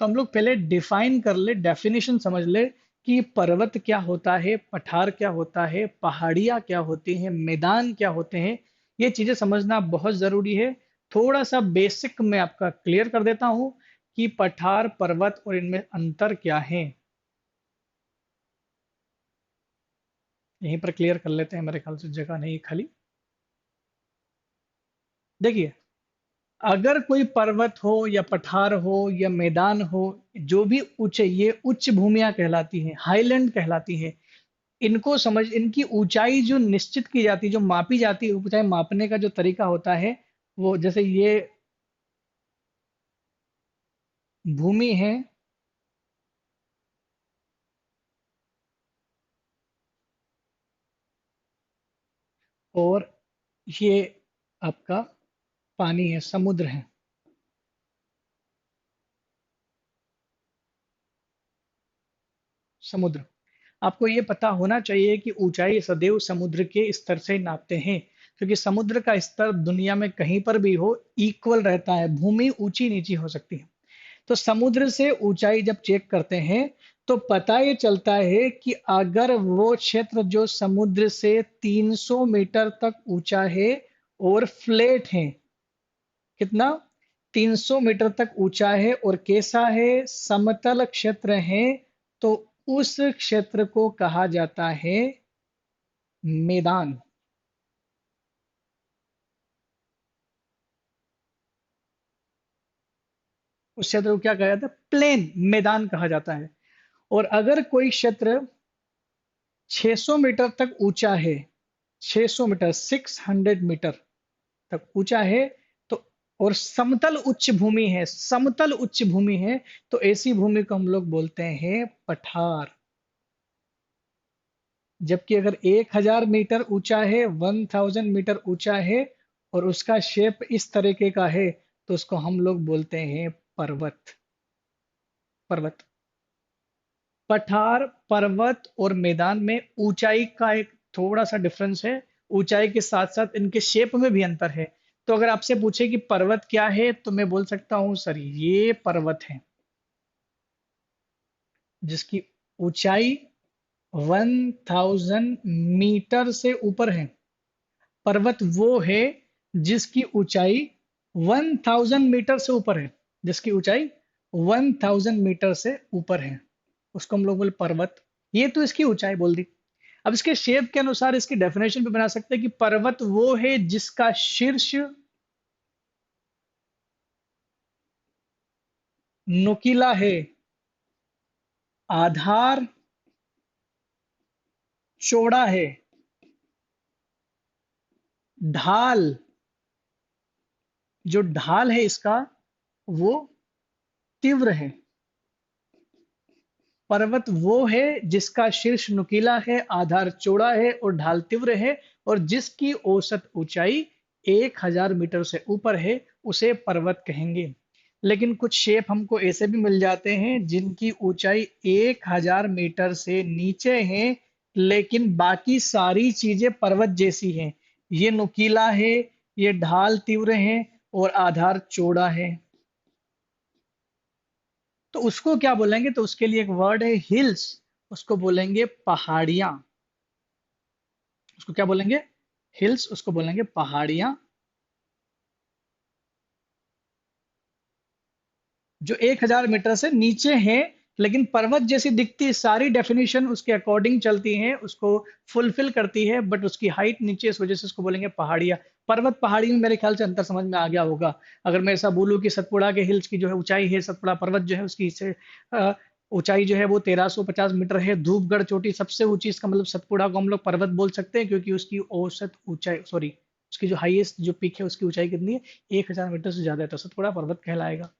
तो हम लोग पहले डिफाइन कर ले, डेफिनेशन समझ ले कि पर्वत क्या होता है, पठार क्या होता है, पहाड़ियाँ क्या होती हैं, मैदान क्या होते हैं, ये चीज़ें समझना बहुत ज़रूरी है। थोड़ा सा बेसिक मैं आपका क्लियर कर देता हूँ कि पठार, पर्वत और इनमें अंतर क्या है। यहीं पर क्लियर कर लेते हैं, मेरे ख्याल से जगह नहीं है खाली। देखिए, अगर कोई पर्वत हो या पठार हो या मैदान हो, जो भी ऊंचे, ये उच्च भूमियां कहलाती हैं, हाईलैंड कहलाती है। इनको समझ, इनकी ऊंचाई जो निश्चित की जाती है, जो मापी जाती है, ऊंचाई मापने का जो तरीका होता है, वो जैसे ये भूमि है और ये आपका पानी है, समुद्र है। समुद्र, आपको ये पता होना चाहिए कि ऊंचाई सदैव समुद्र के स्तर से नापते हैं, क्योंकि समुद्र का स्तर दुनिया में कहीं पर भी हो, इक्वल रहता है। भूमि ऊंची नीची हो सकती है। तो समुद्र से ऊंचाई जब चेक करते हैं, तो पता ये चलता है कि अगर वो क्षेत्र जो समुद्र से 300 मीटर तक ऊंचा है और फ्लैट है, कितना, 300 मीटर तक ऊंचा है और कैसा है, समतल क्षेत्र है, तो उस क्षेत्र को कहा जाता है मैदान। उस क्षेत्र को क्या कहा जाता है, प्लेन, मैदान कहा जाता है। और अगर कोई क्षेत्र 600 मीटर तक ऊंचा है, 600 मीटर, 600 मीटर तक ऊंचा है, तो और समतल उच्च भूमि है, समतल उच्च भूमि है, तो ऐसी भूमि को हम लोग बोलते हैं पठार। जबकि अगर 1000 मीटर ऊंचा है, 1000 मीटर ऊंचा है, और उसका शेप इस तरीके का है, तो उसको हम लोग बोलते हैं पर्वत। पर्वत, पठार, पर्वत और मैदान में ऊंचाई का एक थोड़ा सा डिफरेंस है। ऊंचाई के साथ साथ इनके शेप में भी अंतर है। तो अगर आपसे पूछे कि पर्वत क्या है, तो मैं बोल सकता हूं सर, ये पर्वत है जिसकी ऊंचाई 1000 मीटर से ऊपर है। पर्वत वो है जिसकी ऊंचाई 1000 मीटर से ऊपर है, जिसकी ऊंचाई 1000 मीटर से ऊपर है, उसको हम लोग बोले पर्वत। ये तो इसकी ऊंचाई बोल दी। अब इसके शेप के अनुसार इसकी डेफिनेशन भी बना सकते हैं कि पर्वत वो है जिसका शीर्ष नुकीला है, आधार चौड़ा है, ढाल, जो ढाल है इसका वो तीव्र है। पर्वत वो है जिसका शीर्ष नुकीला है, आधार चौड़ा है और ढाल तीव्र है, और जिसकी औसत ऊंचाई 1000 मीटर से ऊपर है, उसे पर्वत कहेंगे। लेकिन कुछ शेप हमको ऐसे भी मिल जाते हैं जिनकी ऊंचाई 1000 मीटर से नीचे है, लेकिन बाकी सारी चीजें पर्वत जैसी हैं। ये नुकीला है, ये ढाल तीव्र है और आधार चौड़ा है। तो उसको क्या बोलेंगे, तो उसके लिए एक वर्ड है हिल्स, उसको बोलेंगे पहाड़ियां। उसको क्या बोलेंगे, हिल्स, उसको बोलेंगे पहाड़ियां। जो 1000 मीटर से नीचे हैं, लेकिन पर्वत जैसी दिखती, सारी डेफिनेशन उसके अकॉर्डिंग चलती हैं, उसको फुलफिल करती है, बट उसकी हाइट नीचे, इस वजह से उसको बोलेंगे पहाड़ियां। पर्वत पहाड़ी में मेरे ख्याल से अंतर समझ में आ गया होगा। अगर मैं ऐसा बोलूं कि सतपुड़ा के हिल्स की जो है ऊंचाई है, सतपुड़ा पर्वत जो है उसकी से अ, ऊंचाई जो है वो 1350 मीटर है। धूपगढ़ चोटी सबसे ऊंची, इसका मतलब सतपुड़ा को हम लोग पर्वत बोल सकते हैं, क्योंकि उसकी औसत ऊंचाई, सॉरी, उसकी जो हाईएस्ट जो पीक है उसकी ऊंचाई कितनी है, 1000 मीटर से ज्यादा है, तो सतपुड़ा पर्वत कहलाएगा।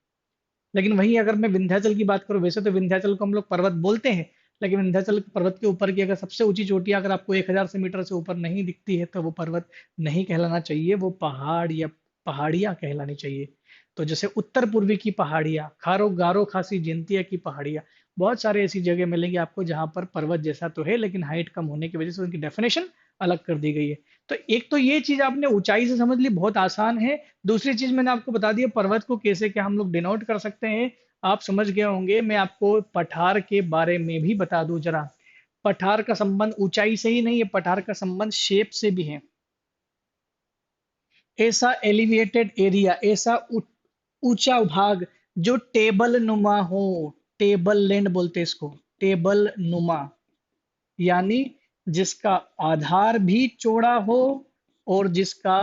लेकिन वहीं अगर मैं विंध्याचल की बात करूं, वैसे तो विंध्याचल को हम लोग पर्वत बोलते हैं, लेकिन विंध्याचल पर्वत के ऊपर की अगर सबसे ऊंची चोटियां अगर आपको 1000 मीटर से ऊपर नहीं दिखती है, तो वो पर्वत नहीं कहलाना चाहिए, वो पहाड़ या पहाड़ियां कहलानी चाहिए। तो जैसे उत्तर पूर्वी की पहाड़ियां, खारो गारो खासी जयंतिया की पहाड़ियां, बहुत सारे ऐसी जगह मिलेंगी आपको जहां पर पर्वत जैसा तो है, लेकिन हाइट कम होने की वजह से उनकी डेफिनेशन अलग कर दी गई है। तो एक तो ये चीज आपने ऊंचाई से समझ ली, बहुत आसान है। दूसरी चीज मैंने आपको बता दी है, पर्वत को कैसे क्या हम लोग डिनोट कर सकते हैं। आप समझ गए होंगे। मैं आपको पठार के बारे में भी बता दूं जरा। पठार का संबंध ऊंचाई से ही नहीं है, पठार का संबंध शेप से भी है। ऐसा एलिवेटेड एरिया, ऐसा ऊंचा भाग जो टेबल नुमा हो, टेबल लैंड बोलते हैं इसको, टेबल नुमा, यानी जिसका आधार भी चौड़ा हो और जिसका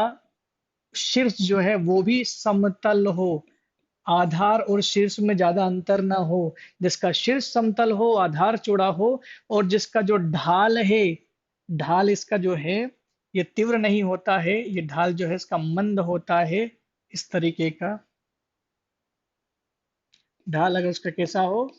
शीर्ष जो है वो भी समतल हो। आधार और शीर्ष में ज्यादा अंतर ना हो, जिसका शीर्ष समतल हो, आधार चौड़ा हो, और जिसका जो ढाल है, ढाल इसका जो है ये तीव्र नहीं होता है, ये ढाल जो है इसका मंद होता है, इस तरीके का ढाल अगर उसका कैसा हो,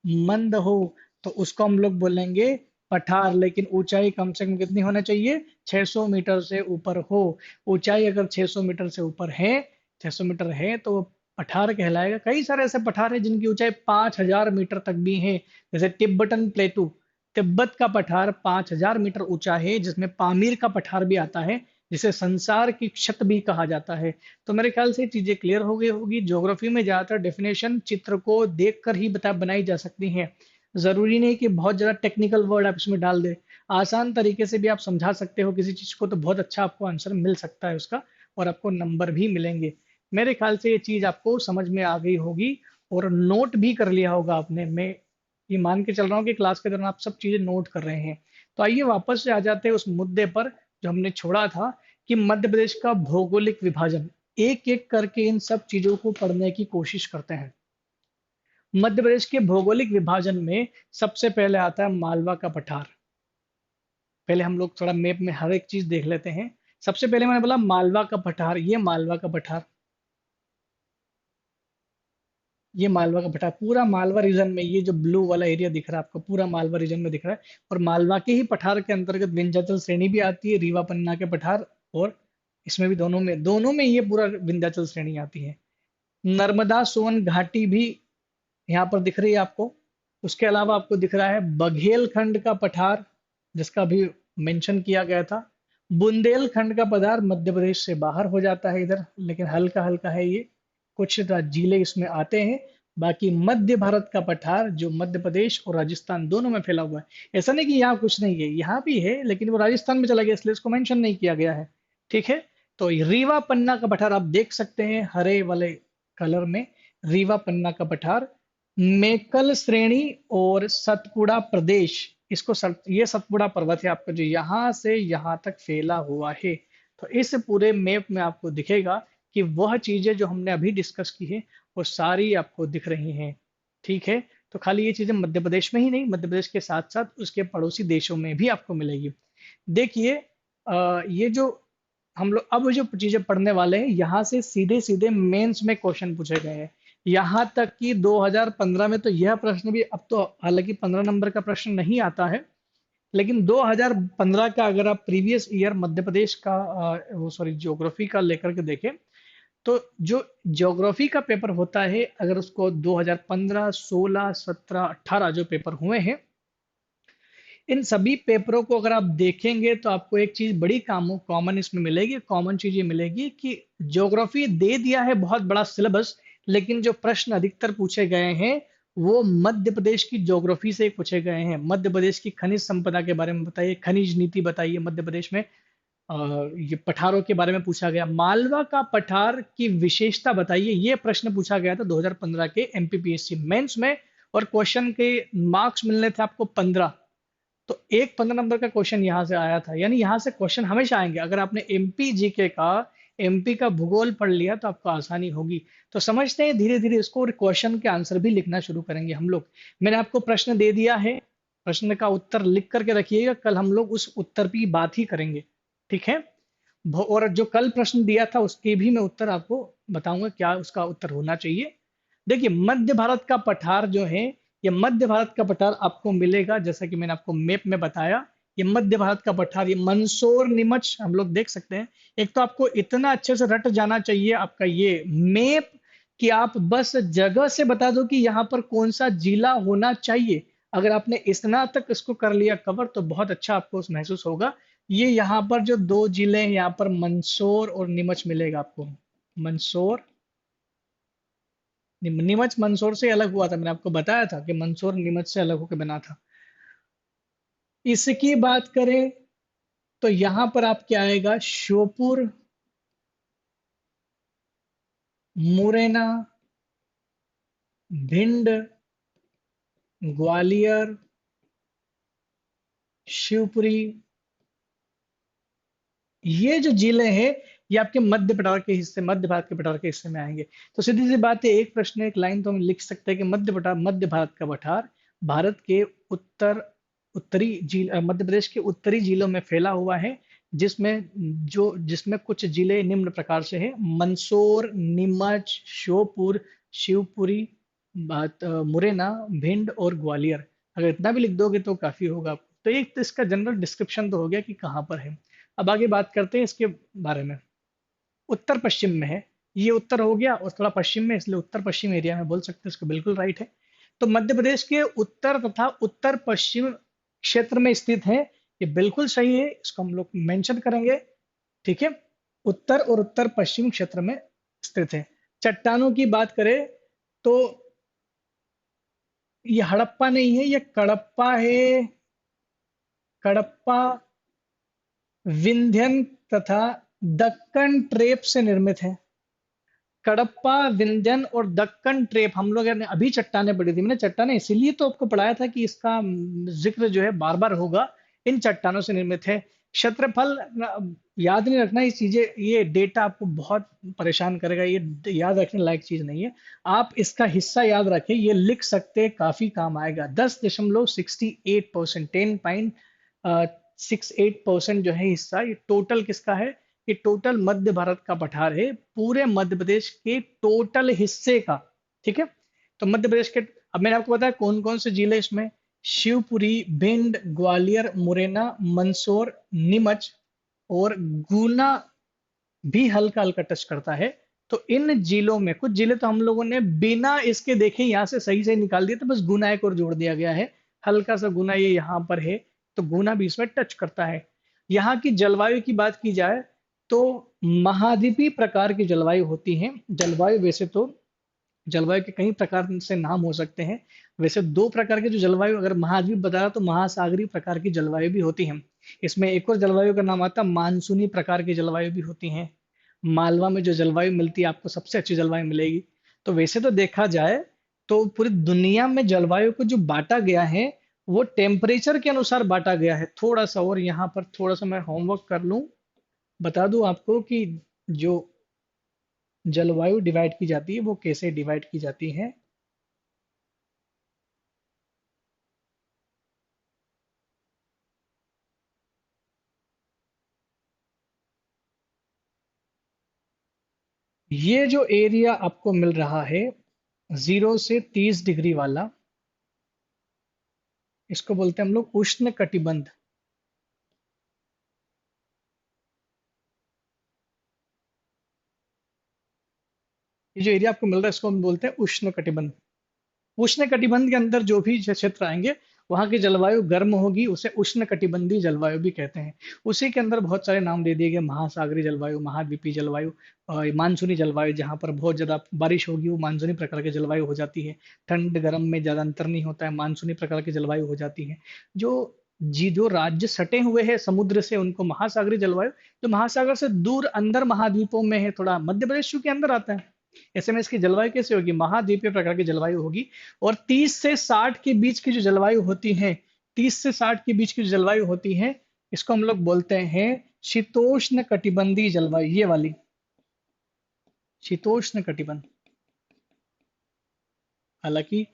मंद हो, तो उसको हम लोग बोलेंगे पठार। लेकिन ऊंचाई कम से कम कितनी होना चाहिए, 600 मीटर से ऊपर हो। ऊंचाई अगर 600 मीटर से ऊपर है, 600 मीटर है, तो वो पठार कहलाएगा। कई सारे ऐसे पठार हैं जिनकी ऊंचाई 5000 मीटर तक भी है, जैसे तिब्बतन प्लेटू, तिब्बत का पठार 5000 मीटर ऊंचा है, जिसमें पामीर का पठार भी आता है, जिसे संसार की छत भी कहा जाता है। तो मेरे ख्याल से चीजें क्लियर हो गई होगी। ज्योग्राफी में ज्यादातर डेफिनेशन चित्र को देखकर ही बनाई जा सकती हैं। जरूरी नहीं कि बहुत ज्यादा टेक्निकल वर्ड आप इसमें डाल दे। आसान तरीके से भी आप समझा सकते हो किसी चीज को, तो बहुत अच्छा आपको आंसर मिल सकता है उसका, और आपको नंबर भी मिलेंगे। मेरे ख्याल से ये चीज आपको समझ में आ गई होगी, और नोट भी कर लिया होगा आपने। मैं ये मान के चल रहा हूँ कि क्लास के दौरान आप सब चीजें नोट कर रहे हैं। तो आइए वापस से आ जाते हैं उस मुद्दे पर जो हमने छोड़ा था, कि मध्य प्रदेश का भौगोलिक विभाजन। एक एक करके इन सब चीजों को पढ़ने की कोशिश करते हैं। मध्य प्रदेश के भौगोलिक विभाजन में सबसे पहले आता है मालवा का पठार। पहले हम लोग थोड़ा मैप में हर एक चीज देख लेते हैं। सबसे पहले मैंने बोला मालवा का पठार, ये मालवा का पठार, ये मालवा का पठार पूरा मालवा रीजन में, ये जो ब्लू वाला एरिया दिख रहा है आपको, पूरा मालवा रीजन में दिख रहा है। और मालवा के ही पठार के अंतर्गत विंध्याचल श्रेणी भी आती है, रीवा पन्ना के पठार, और इसमें भी दोनों में ये पूरा विंध्याचल श्रेणी आती है। नर्मदा सोन घाटी भी यहाँ पर दिख रही है आपको। उसके अलावा आपको दिख रहा है बघेलखंड का पठार, जिसका भी मेंशन किया गया था। बुंदेलखंड का पठार मध्य प्रदेश से बाहर हो जाता है इधर, लेकिन हल्का हल्का है ये, कुछ जिले इसमें आते हैं। बाकी मध्य भारत का पठार जो मध्य प्रदेश और राजस्थान दोनों में फैला हुआ है। ऐसा नहीं कि यहाँ कुछ नहीं है, यहाँ भी है, लेकिन वो राजस्थान में चला गया इसलिए इसको मेंशन नहीं किया गया है। ठीक है। तो रीवा पन्ना का पठार आप देख सकते हैं हरे वाले कलर में, रीवा पन्ना का पठार। मेकल श्रेणी और सतपुड़ा प्रदेश, ये सतपुड़ा पर्वत है आपका जो यहाँ से यहाँ तक फैला हुआ है। तो इस पूरे मैप में आपको दिखेगा कि वह चीजें जो हमने अभी डिस्कस की है वो सारी आपको दिख रही हैं। ठीक है। तो खाली ये चीजें मध्य प्रदेश में ही नहीं, मध्य प्रदेश के साथ साथ उसके पड़ोसी देशों में भी आपको मिलेगी। देखिए, ये जो हम लोग अब जो चीजें पढ़ने वाले हैं, यहाँ से सीधे सीधे मेंस में क्वेश्चन पूछे गए हैं। यहाँ तक कि 2015 में तो यह प्रश्न भी, अब तो हालांकि 15 नंबर का प्रश्न नहीं आता है, लेकिन 2015 का अगर आप प्रीवियस ईयर मध्य प्रदेश का वो सॉरी ज्योग्राफी का लेकर के देखें, तो जो ज्योग्राफी का पेपर होता है, अगर उसको 2015, 16, 17, 18 जो पेपर हुए हैं, इन सभी पेपरों को अगर आप देखेंगे तो आपको एक चीज बड़ी कॉमन इसमें मिलेगी। कॉमन चीज ये मिलेगी कि ज्योग्राफी दे दिया है बहुत बड़ा सिलेबस, लेकिन जो प्रश्न अधिकतर पूछे गए हैं वो मध्य प्रदेश की ज्योग्राफी से पूछे गए हैं। मध्य प्रदेश की खनिज संपदा के बारे में बताइए, खनिज नीति बताइए मध्य प्रदेश में। ये पठारों के बारे में पूछा गया, मालवा का पठार की विशेषता बताइए, ये प्रश्न पूछा गया था 2015 के एमपीपीएससी मेंस में। और क्वेश्चन के मार्क्स मिलने थे आपको 15। तो एक 15 नंबर का क्वेश्चन यहाँ से आया था, यानी यहाँ से क्वेश्चन हमेशा आएंगे। अगर आपने एमपी जीके का, एमपी का भूगोल पढ़ लिया तो आपको आसानी होगी। तो समझते हैं धीरे धीरे इसको, और क्वेश्चन के आंसर भी लिखना शुरू करेंगे हम लोग। मैंने आपको प्रश्न दे दिया है, प्रश्न का उत्तर लिख करके रखिएगा, कल हम लोग उस उत्तर की बात ही करेंगे। ठीक है। और जो कल प्रश्न दिया था उसके भी मैं उत्तर आपको बताऊंगा क्या उसका उत्तर होना चाहिए। देखिए, मध्य भारत का पठार जो है, ये मध्य भारत का पठार आपको मिलेगा, जैसा कि मैंने आपको मैप में बताया। ये मध्य भारत का पठार, ये मंदसौर नीमच हम लोग देख सकते हैं। एक तो आपको इतना अच्छे से रट जाना चाहिए आपका ये मैप, कि आप बस जगह से बता दो कि यहाँ पर कौन सा जिला होना चाहिए। अगर आपने इतना तक इसको कर लिया कवर, तो बहुत अच्छा आपको महसूस होगा। ये यहाँ पर जो दो जिले हैं, यहाँ पर मंदसौर और नीमच मिलेगा आपको। मंदसौर नीमच मंदसौर से अलग हुआ था, मैंने आपको बताया था कि मंदसौर नीमच से अलग होकर बना था। इसकी बात करें तो यहां पर आप क्या आएगा, श्योपुर, मुरैना, भिंड, ग्वालियर, शिवपुरी, ये जो जिले हैं ये आपके मध्य पठार के हिस्से, मध्य भारत के पठार के हिस्से में आएंगे। तो सीधी सी बात है, एक प्रश्न एक लाइन तो हम लिख सकते हैं कि मध्य पठार, मध्य भारत का पठार भारत के उत्तर उत्तरी मध्य प्रदेश के उत्तरी जिलों में फैला हुआ है, जिसमें कुछ जिले निम्न प्रकार से हैं: मंदसौर, नीमच, श्योपुर, शिवपुरी, मुरैना, भिंड और ग्वालियर। अगर इतना भी लिख दोगे तो काफी होगा आपको। तो एक तो इसका जनरल डिस्क्रिप्शन तो हो गया कि कहाँ पर है। अब आगे बात करते हैं इसके बारे में। उत्तर पश्चिम में है, ये उत्तर हो गया और थोड़ा पश्चिम में, इसलिए उत्तर पश्चिम एरिया में बोल सकते हैं इसको, बिल्कुल राइट है। तो मध्य प्रदेश के उत्तर तथा उत्तर पश्चिम क्षेत्र में स्थित है, ये बिल्कुल सही है, इसको हम लोग मेंशन करेंगे। ठीक है, उत्तर और उत्तर पश्चिम क्षेत्र में स्थित है। चट्टानों की बात करें तो ये हड़प्पा नहीं है, ये कडप्पा है। कडप्पा विंध्यन तथा दक्कन ट्रेप से निर्मित है। कडप्पा, विंध्यन और दक्कन ट्रेप, हम लोग ने अभी चट्टाने पढ़ी थी, मैंने चट्टाने इसीलिए तो आपको पढ़ाया था कि इसका जिक्र जो है बार बार होगा। इन चट्टानों से निर्मित है। क्षेत्रफल याद नहीं रखना, ये चीजें, ये डेटा आपको बहुत परेशान करेगा, ये याद रखने लायक चीज नहीं है। आप इसका हिस्सा याद रखें, ये लिख सकते हैं, काफी काम आएगा। 10.68%, 10.68% जो है हिस्सा, ये टोटल किसका है, ये टोटल मध्य भारत का पठार है, पूरे मध्य प्रदेश के टोटल हिस्से का। ठीक है, तो मध्य प्रदेश के, अब मैंने आपको बताया कौन कौन से जिले इसमें: शिवपुरी, भिंड, ग्वालियर, मुरैना, मंदसौर, नीमच और गुना भी हल्का हल्का टच करता है। तो इन जिलों में कुछ जिले तो हम लोगों ने बिना इसके देखे यहाँ से सही से निकाल दिया, तो बस गुना एक और जोड़ दिया गया है, हल्का सा गुना ये यहाँ पर है, तो गुना भी इसमें टच करता है। यहाँ की जलवायु की बात की जाए तो महाद्वीपीय प्रकार की जलवायु होती है। जलवायु वैसे तो, जलवायु के कई प्रकार से नाम हो सकते हैं। वैसे दो प्रकार की जो जलवायु, अगर महाद्वीप बताया तो महासागरीय प्रकार की जलवायु भी होती है। इसमें एक और जलवायु का नाम आता है मानसूनी प्रकार की जलवायु भी होती है। मालवा में जो जलवायु मिलती है आपको, सबसे अच्छी जलवायु मिलेगी। तो वैसे तो देखा जाए तो पूरी दुनिया में जलवायु को जो बांटा गया है वो टेम्परेचर के अनुसार बांटा गया है। थोड़ा सा और यहाँ पर थोड़ा सा मैं होमवर्क कर लूं, बता दूं आपको कि जो जलवायु डिवाइड की जाती है वो कैसे डिवाइड की जाती है। ये जो एरिया आपको मिल रहा है 0 से 30 डिग्री वाला, इसको बोलते हैं हम लोग उष्ण कटिबंध। ये जो एरिया आपको मिल रहा है इसको हम बोलते हैं उष्ण कटिबंध। उष्ण कटिबंध के अंदर जो भी क्षेत्र आएंगे वहां की जलवायु गर्म होगी, उसे उष्ण कटिबंधीय जलवायु भी कहते हैं। उसी के अंदर बहुत सारे नाम दे दिए गए: महासागरीय जलवायु, महाद्वीपीय जलवायु, मानसूनी जलवायु, जहां पर बहुत ज्यादा बारिश होगी वो मानसूनी प्रकार की जलवायु हो जाती है। ठंड गर्म में ज्यादा अंतर नहीं होता है, मानसूनी प्रकार की जलवायु हो जाती है। जो जो राज्य सटे हुए हैं समुद्र से उनको महासागरीय जलवायु, जो महासागर से दूर अंदर महाद्वीपों में है, थोड़ा मध्य प्रदेश के अंदर आता है, ऐसे में इसकी जलवायु कैसे होगी, महाद्वीपीय प्रकार की जलवायु होगी। और 30 से 60 के बीच की जो जलवायु होती है, 30 से 60 के बीच की जो जलवायु होती है, इसको हम लोग बोलते हैं शीतोष्ण कटिबंधीय जलवायु। ये वाली शीतोष्ण कटिबंध। हालांकि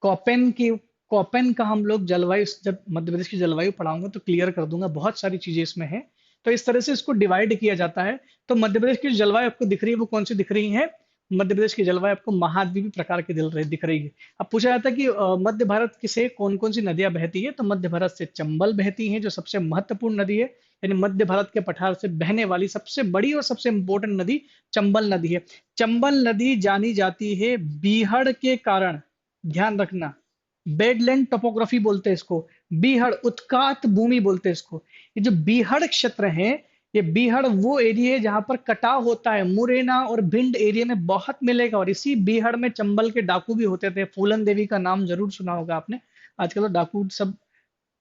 कॉपेन की, कॉपेन का हम लोग जलवायु, जब मध्य प्रदेश की जलवायु पढ़ाऊंगा तो क्लियर कर दूंगा, बहुत सारी चीजें इसमें हैं। तो इस तरह से इसको डिवाइड किया जाता है। तो मध्य प्रदेश की जो जलवायु आपको दिख रही है वो कौन सी दिख रही है, मध्य प्रदेश की जलवायु आपको महाद्वीपीय प्रकार की दिख रही है। अब पूछा जाता है कि मध्य भारत से कौन कौन सी नदियां बहती है, तो मध्य भारत से चंबल बहती है जो सबसे महत्वपूर्ण नदी है। यानी मध्य भारत के पठार से बहने वाली सबसे बड़ी और सबसे इंपॉर्टेंट नदी चंबल नदी है। चंबल नदी जानी जाती है बीहड़ के कारण, ध्यान रखना, बेडलैंड टोपोग्राफी बोलते हैं इसको, बीहड़ उत्कात भूमि बोलते हैं इसको। ये जो बीहड़ क्षेत्र है ये बीहड़ वो एरिया है जहां पर कटाव होता है, मुरैना और भिंड एरिया में बहुत मिलेगा। और इसी बीहड़ में चंबल के डाकू भी होते थे। फूलन देवी का नाम जरूर सुना होगा आपने। आजकल तो डाकू सब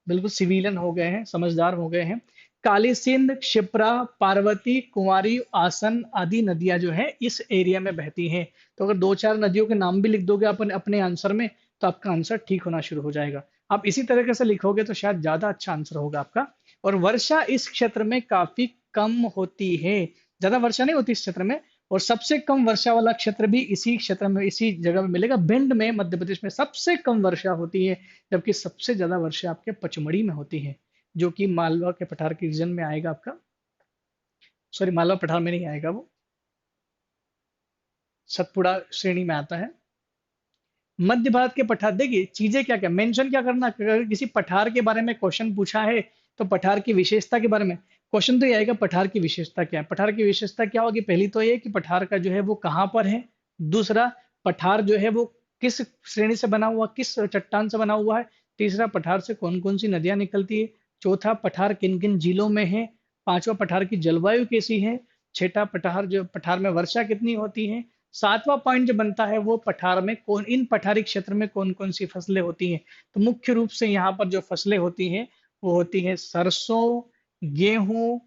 बिल्कुल सिविलियन हो गए हैं, समझदार हो गए हैं। काली सिंध, क्षिप्रा, पार्वती, कुंवारी, आसन आदि नदियां जो है इस एरिया में बहती हैं। तो अगर दो चार नदियों के नाम भी लिख दोगे अपन अपने आंसर में, तो आपका आंसर ठीक होना शुरू हो जाएगा। आप इसी तरीके से लिखोगे तो शायद ज्यादा अच्छा आंसर होगा आपका। और वर्षा इस क्षेत्र में काफी कम होती है, ज्यादा वर्षा नहीं होती इस क्षेत्र में। और सबसे कम वर्षा वाला क्षेत्र भी इसी क्षेत्र में, इसी जगह में मिलेगा। भिंड में, मध्य प्रदेश में सबसे कम वर्षा होती है, जबकि सबसे ज्यादा वर्षा आपके पचमढ़ी में होती है, जो कि मालवा के पठार के रीजन में आएगा आपका। सॉरी, मालवा पठार में नहीं आएगा वो, सतपुड़ा श्रेणी में आता है। मध्य भारत के पठार, देखिए चीजें क्या क्या मेंशन क्या करना, अगर किसी पठार के बारे में क्वेश्चन पूछा है तो पठार की विशेषता के बारे में क्वेश्चन तो ये आएगा, पठार की विशेषता क्या है। पठार की विशेषता क्या होगी, पहली तो ये कि पठार का जो है वो कहाँ पर है। दूसरा, पठार जो है वो किस श्रेणी से बना हुआ, किस चट्टान से बना हुआ है। तीसरा, पठार से कौन कौन सी नदियां निकलती है। चौथा, पठार किन किन जिलों में है। पांचवा, पठार की जलवायु कैसी है। छठा, पठार में वर्षा कितनी होती है। सातवां पॉइंट जो बनता है वो पठार में कौन, इन पठारी क्षेत्र में कौन कौन सी फसलें होती हैं। तो मुख्य रूप से यहाँ पर जो फसलें होती हैं वो होती हैं सरसों, गेहूं,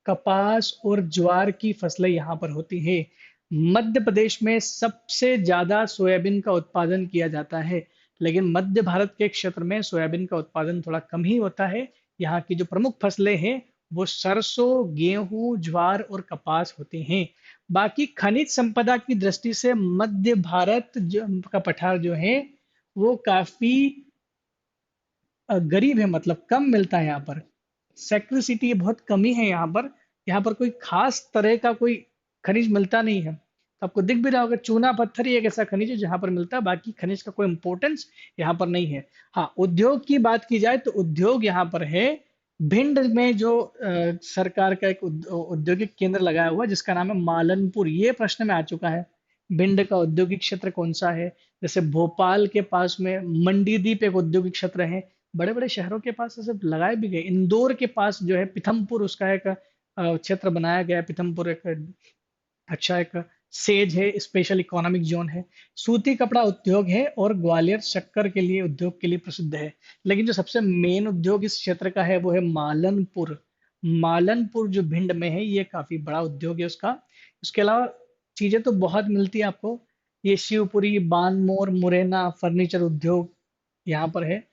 कपास और ज्वार की फसलें यहाँ पर होती है। मध्य प्रदेश में सबसे ज्यादा सोयाबीन का उत्पादन किया जाता है, लेकिन मध्य भारत के क्षेत्र में सोयाबीन का उत्पादन थोड़ा कम ही होता है। यहाँ की जो प्रमुख फसलें हैं वो सरसों, गेहूं, ज्वार और कपास होती हैं। बाकी खनिज संपदा की दृष्टि से मध्य भारत का पठार जो है वो काफी गरीब है, मतलब कम मिलता है यहाँ पर। सेक्रिसिटी बहुत कमी है यहाँ पर। यहाँ पर कोई खास तरह का कोई खनिज मिलता नहीं है। तो आपको दिख भी रहा होगा, चूना पत्थर ही एक ऐसा खनिज है जहाँ पर मिलता है, बाकी खनिज का कोई इंपॉर्टेंस यहाँ पर नहीं है। हाँ, उद्योग की बात की जाए तो उद्योग यहाँ पर है। भिंड में जो सरकार का एक औद्योगिक केंद्र लगाया हुआ है जिसका नाम है मालनपुर, ये प्रश्न में आ चुका है। भिंड का औद्योगिक क्षेत्र कौन सा है। जैसे भोपाल के पास में मंडीदीप एक औद्योगिक क्षेत्र है। बड़े बड़े शहरों के पास ऐसे लगाए भी गए। इंदौर के पास जो है पीथमपुर, उसका एक क्षेत्र बनाया गया है। पीथमपुर एक अच्छा एक सेज है, स्पेशल इकोनॉमिक जोन है। सूती कपड़ा उद्योग है और ग्वालियर शक्कर के लिए, उद्योग के लिए प्रसिद्ध है। लेकिन जो सबसे मेन उद्योग इस क्षेत्र का है वो है मालनपुर। मालनपुर जो भिंड में है ये काफी बड़ा उद्योग है उसका। उसके अलावा चीजें तो बहुत मिलती है आपको। ये शिवपुरी, बानमोर, मुरैना फर्नीचर उद्योग यहाँ पर है।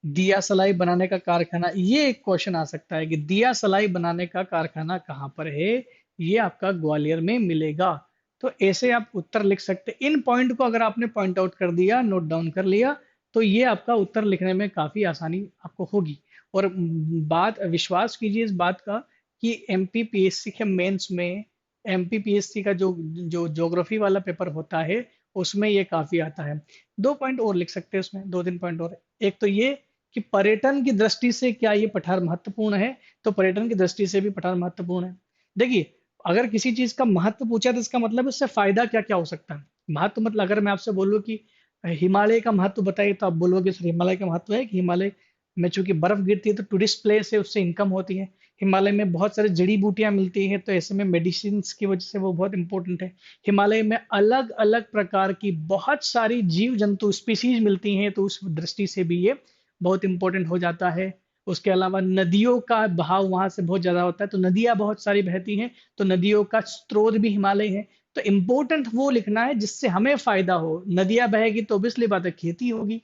दिया सलाई बनाने का कारखाना, ये एक क्वेश्चन आ सकता है कि दिया सलाई बनाने का कारखाना कहाँ पर है। ये आपका ग्वालियर में मिलेगा। तो ऐसे आप उत्तर लिख सकते हैं। इन पॉइंट को अगर आपने पॉइंट आउट कर दिया, नोट डाउन कर लिया, तो ये आपका उत्तर लिखने में काफी आसानी आपको होगी। और बात, विश्वास कीजिए इस बात का कि एमपीपीएससी के मेंस में, एमपीपीएससी का जो जो ज्योग्राफी वाला पेपर होता है उसमें ये काफी आता है। दो पॉइंट और लिख सकते हैं उसमें, दो तीन पॉइंट और। एक तो ये कि पर्यटन की दृष्टि से क्या ये पठार महत्वपूर्ण है। तो पर्यटन की दृष्टि से भी पठार महत्वपूर्ण है। देखिए, अगर किसी चीज का महत्व पूछा तो इसका मतलब उससे फायदा क्या क्या हो सकता है। महत्व मतलब अगर मैं आपसे बोलूं कि हिमालय का महत्व बताइए, तो आप बोलोगे सर हिमालय का महत्व है कि हिमालय में चूंकि बर्फ गिरती है तो टूरिस्ट प्लेस है, उससे इनकम होती है। हिमालय में बहुत सारी जड़ी बूटियां मिलती हैं, तो ऐसे में मेडिसिन की वजह से वो बहुत इंपॉर्टेंट है। हिमालय में अलग अलग प्रकार की बहुत सारी जीव जंतु स्पीसीज मिलती हैं, तो उस दृष्टि से भी ये बहुत इंपॉर्टेंट हो जाता है। उसके अलावा नदियों का बहाव वहां से बहुत ज्यादा होता है, तो नदियां बहुत सारी बहती हैं, तो नदियों का स्रोत भी हिमालय है। तो इंपॉर्टेंट वो लिखना है जिससे हमें फायदा हो। नदियां बहेगी तो ऑब्वियसली बात है खेती होगी।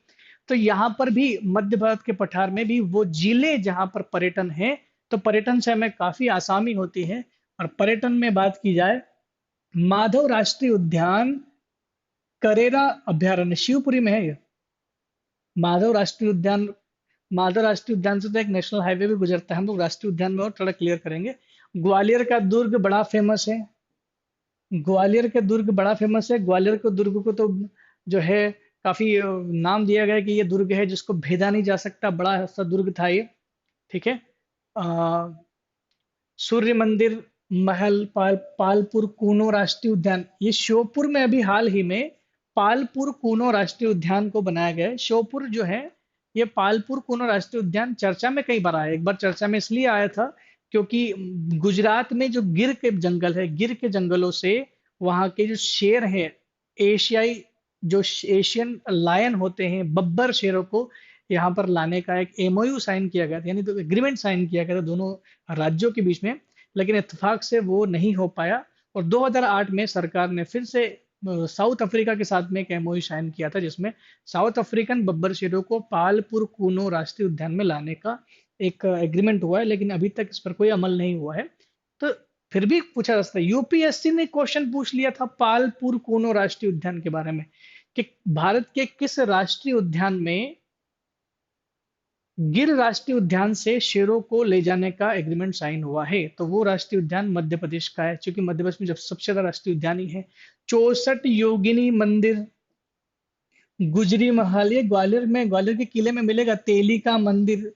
तो यहाँ पर भी मध्य भारत के पठार में भी वो जिले जहां पर पर्यटन है, तो पर्यटन से हमें काफी आसानी होती है। और पर्यटन में बात की जाए, माधव राष्ट्रीय उद्यान, करेरा अभ्यारण्य शिवपुरी में है ये। माधव राष्ट्रीय उद्यान, माधव राष्ट्रीय उद्यान से तो एक नेशनल हाईवे भी गुजरता है, हम लोग राष्ट्रीय उद्यान में और थोड़ा क्लियर करेंगे। ग्वालियर का दुर्ग बड़ा फेमस है। ग्वालियर के दुर्ग बड़ा फेमस है। ग्वालियर के दुर्ग को तो जो है काफी नाम दिया गया है कि ये दुर्ग है जिसको भेदा नहीं जा सकता, बड़ा सा दुर्ग था ये। ठीक है। आ, सूर्य मंदिर, महल, पालपुर कूनो राष्ट्रीय उद्यान, ये श्योपुर में अभी हाल ही में पालपुर कूनो राष्ट्रीय उद्यान को बनाया गया है। श्योपुर जो है, ये पालपुर कूनो राष्ट्रीय उद्यान चर्चा में कई बार आया। एक बार चर्चा में इसलिए आया था क्योंकि गुजरात में जो गिर के जंगल है, गिर के जंगलों से वहां के जो शेर हैं, एशियाई जो एशियन लायन होते हैं, बब्बर शेरों को यहाँ पर लाने का एक एमओयू साइन किया गया था, यानी तो एग्रीमेंट साइन किया गया था दोनों राज्यों के बीच में, लेकिन इत्तेफाक से वो नहीं हो पाया। और 2008 में सरकार ने फिर से साउथ अफ्रीका के साथ में एक एमओयू साइन किया था, जिसमें साउथ अफ्रीकन बब्बर शेरों को पालपुर कूनो राष्ट्रीय उद्यान में लाने का एक एग्रीमेंट हुआ है, लेकिन अभी तक इस पर कोई अमल नहीं हुआ है। तो फिर भी पूछा जा सकता है, यूपीएससी ने क्वेश्चन पूछ लिया था पालपुर कूनो राष्ट्रीय उद्यान के बारे में कि भारत के किस राष्ट्रीय उद्यान में गिर राष्ट्रीय उद्यान से शेरों को ले जाने का एग्रीमेंट साइन हुआ है। तो वो राष्ट्रीय उद्यान मध्य प्रदेश का है, क्योंकि मध्य प्रदेश में जब सबसे ज्यादा राष्ट्रीय उद्यान ही है। 64 योगिनी मंदिर, गुजरी महल, ये ग्वालियर में, ग्वालियर के किले में मिलेगा। तेली का मंदिर,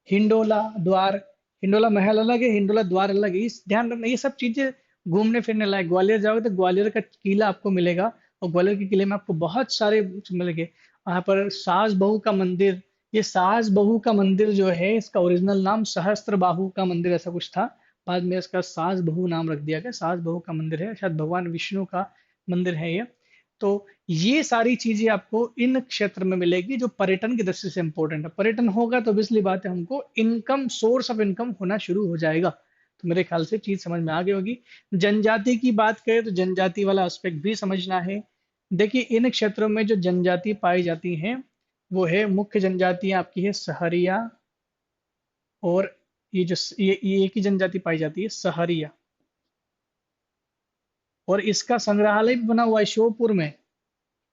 हिंडोला द्वार, हिंडोला महल अलग है, हिंडोला द्वार अलग है, इस ध्यान रखना। ये सब चीजें घूमने फिरने लायक, ग्वालियर जाओगे तो ग्वालियर का किला आपको मिलेगा, और ग्वालियर के किले में आपको बहुत सारे मिलेंगे। वहां पर सास बहू का मंदिर, ये सास बहू का मंदिर जो है, इसका ओरिजिनल नाम सहस्त्र बाहू का मंदिर ऐसा कुछ था, बाद में इसका सास बहू नाम रख दिया गया। सास बहू का मंदिर है, शायद भगवान विष्णु का मंदिर है ये। तो ये सारी चीजें आपको इन क्षेत्र में मिलेगी जो पर्यटन की दृष्टि से इंपॉर्टेंट है। पर्यटन होगा तो obviously बात है, हमको इनकम, सोर्स ऑफ इनकम होना शुरू हो जाएगा। तो मेरे ख्याल से चीज समझ में आ गई होगी। जनजाति की बात करें तो जनजाति वाला एस्पेक्ट भी समझना है। देखिए, इन क्षेत्रों में जो जनजाति पाई जाती हैं वो है, मुख्य जनजातियां आपकी है सहरिया, और ये जो ये एक ही जनजाति पाई जाती है, सहरिया। और इसका संग्रहालय भी बना हुआ है श्योपुर में,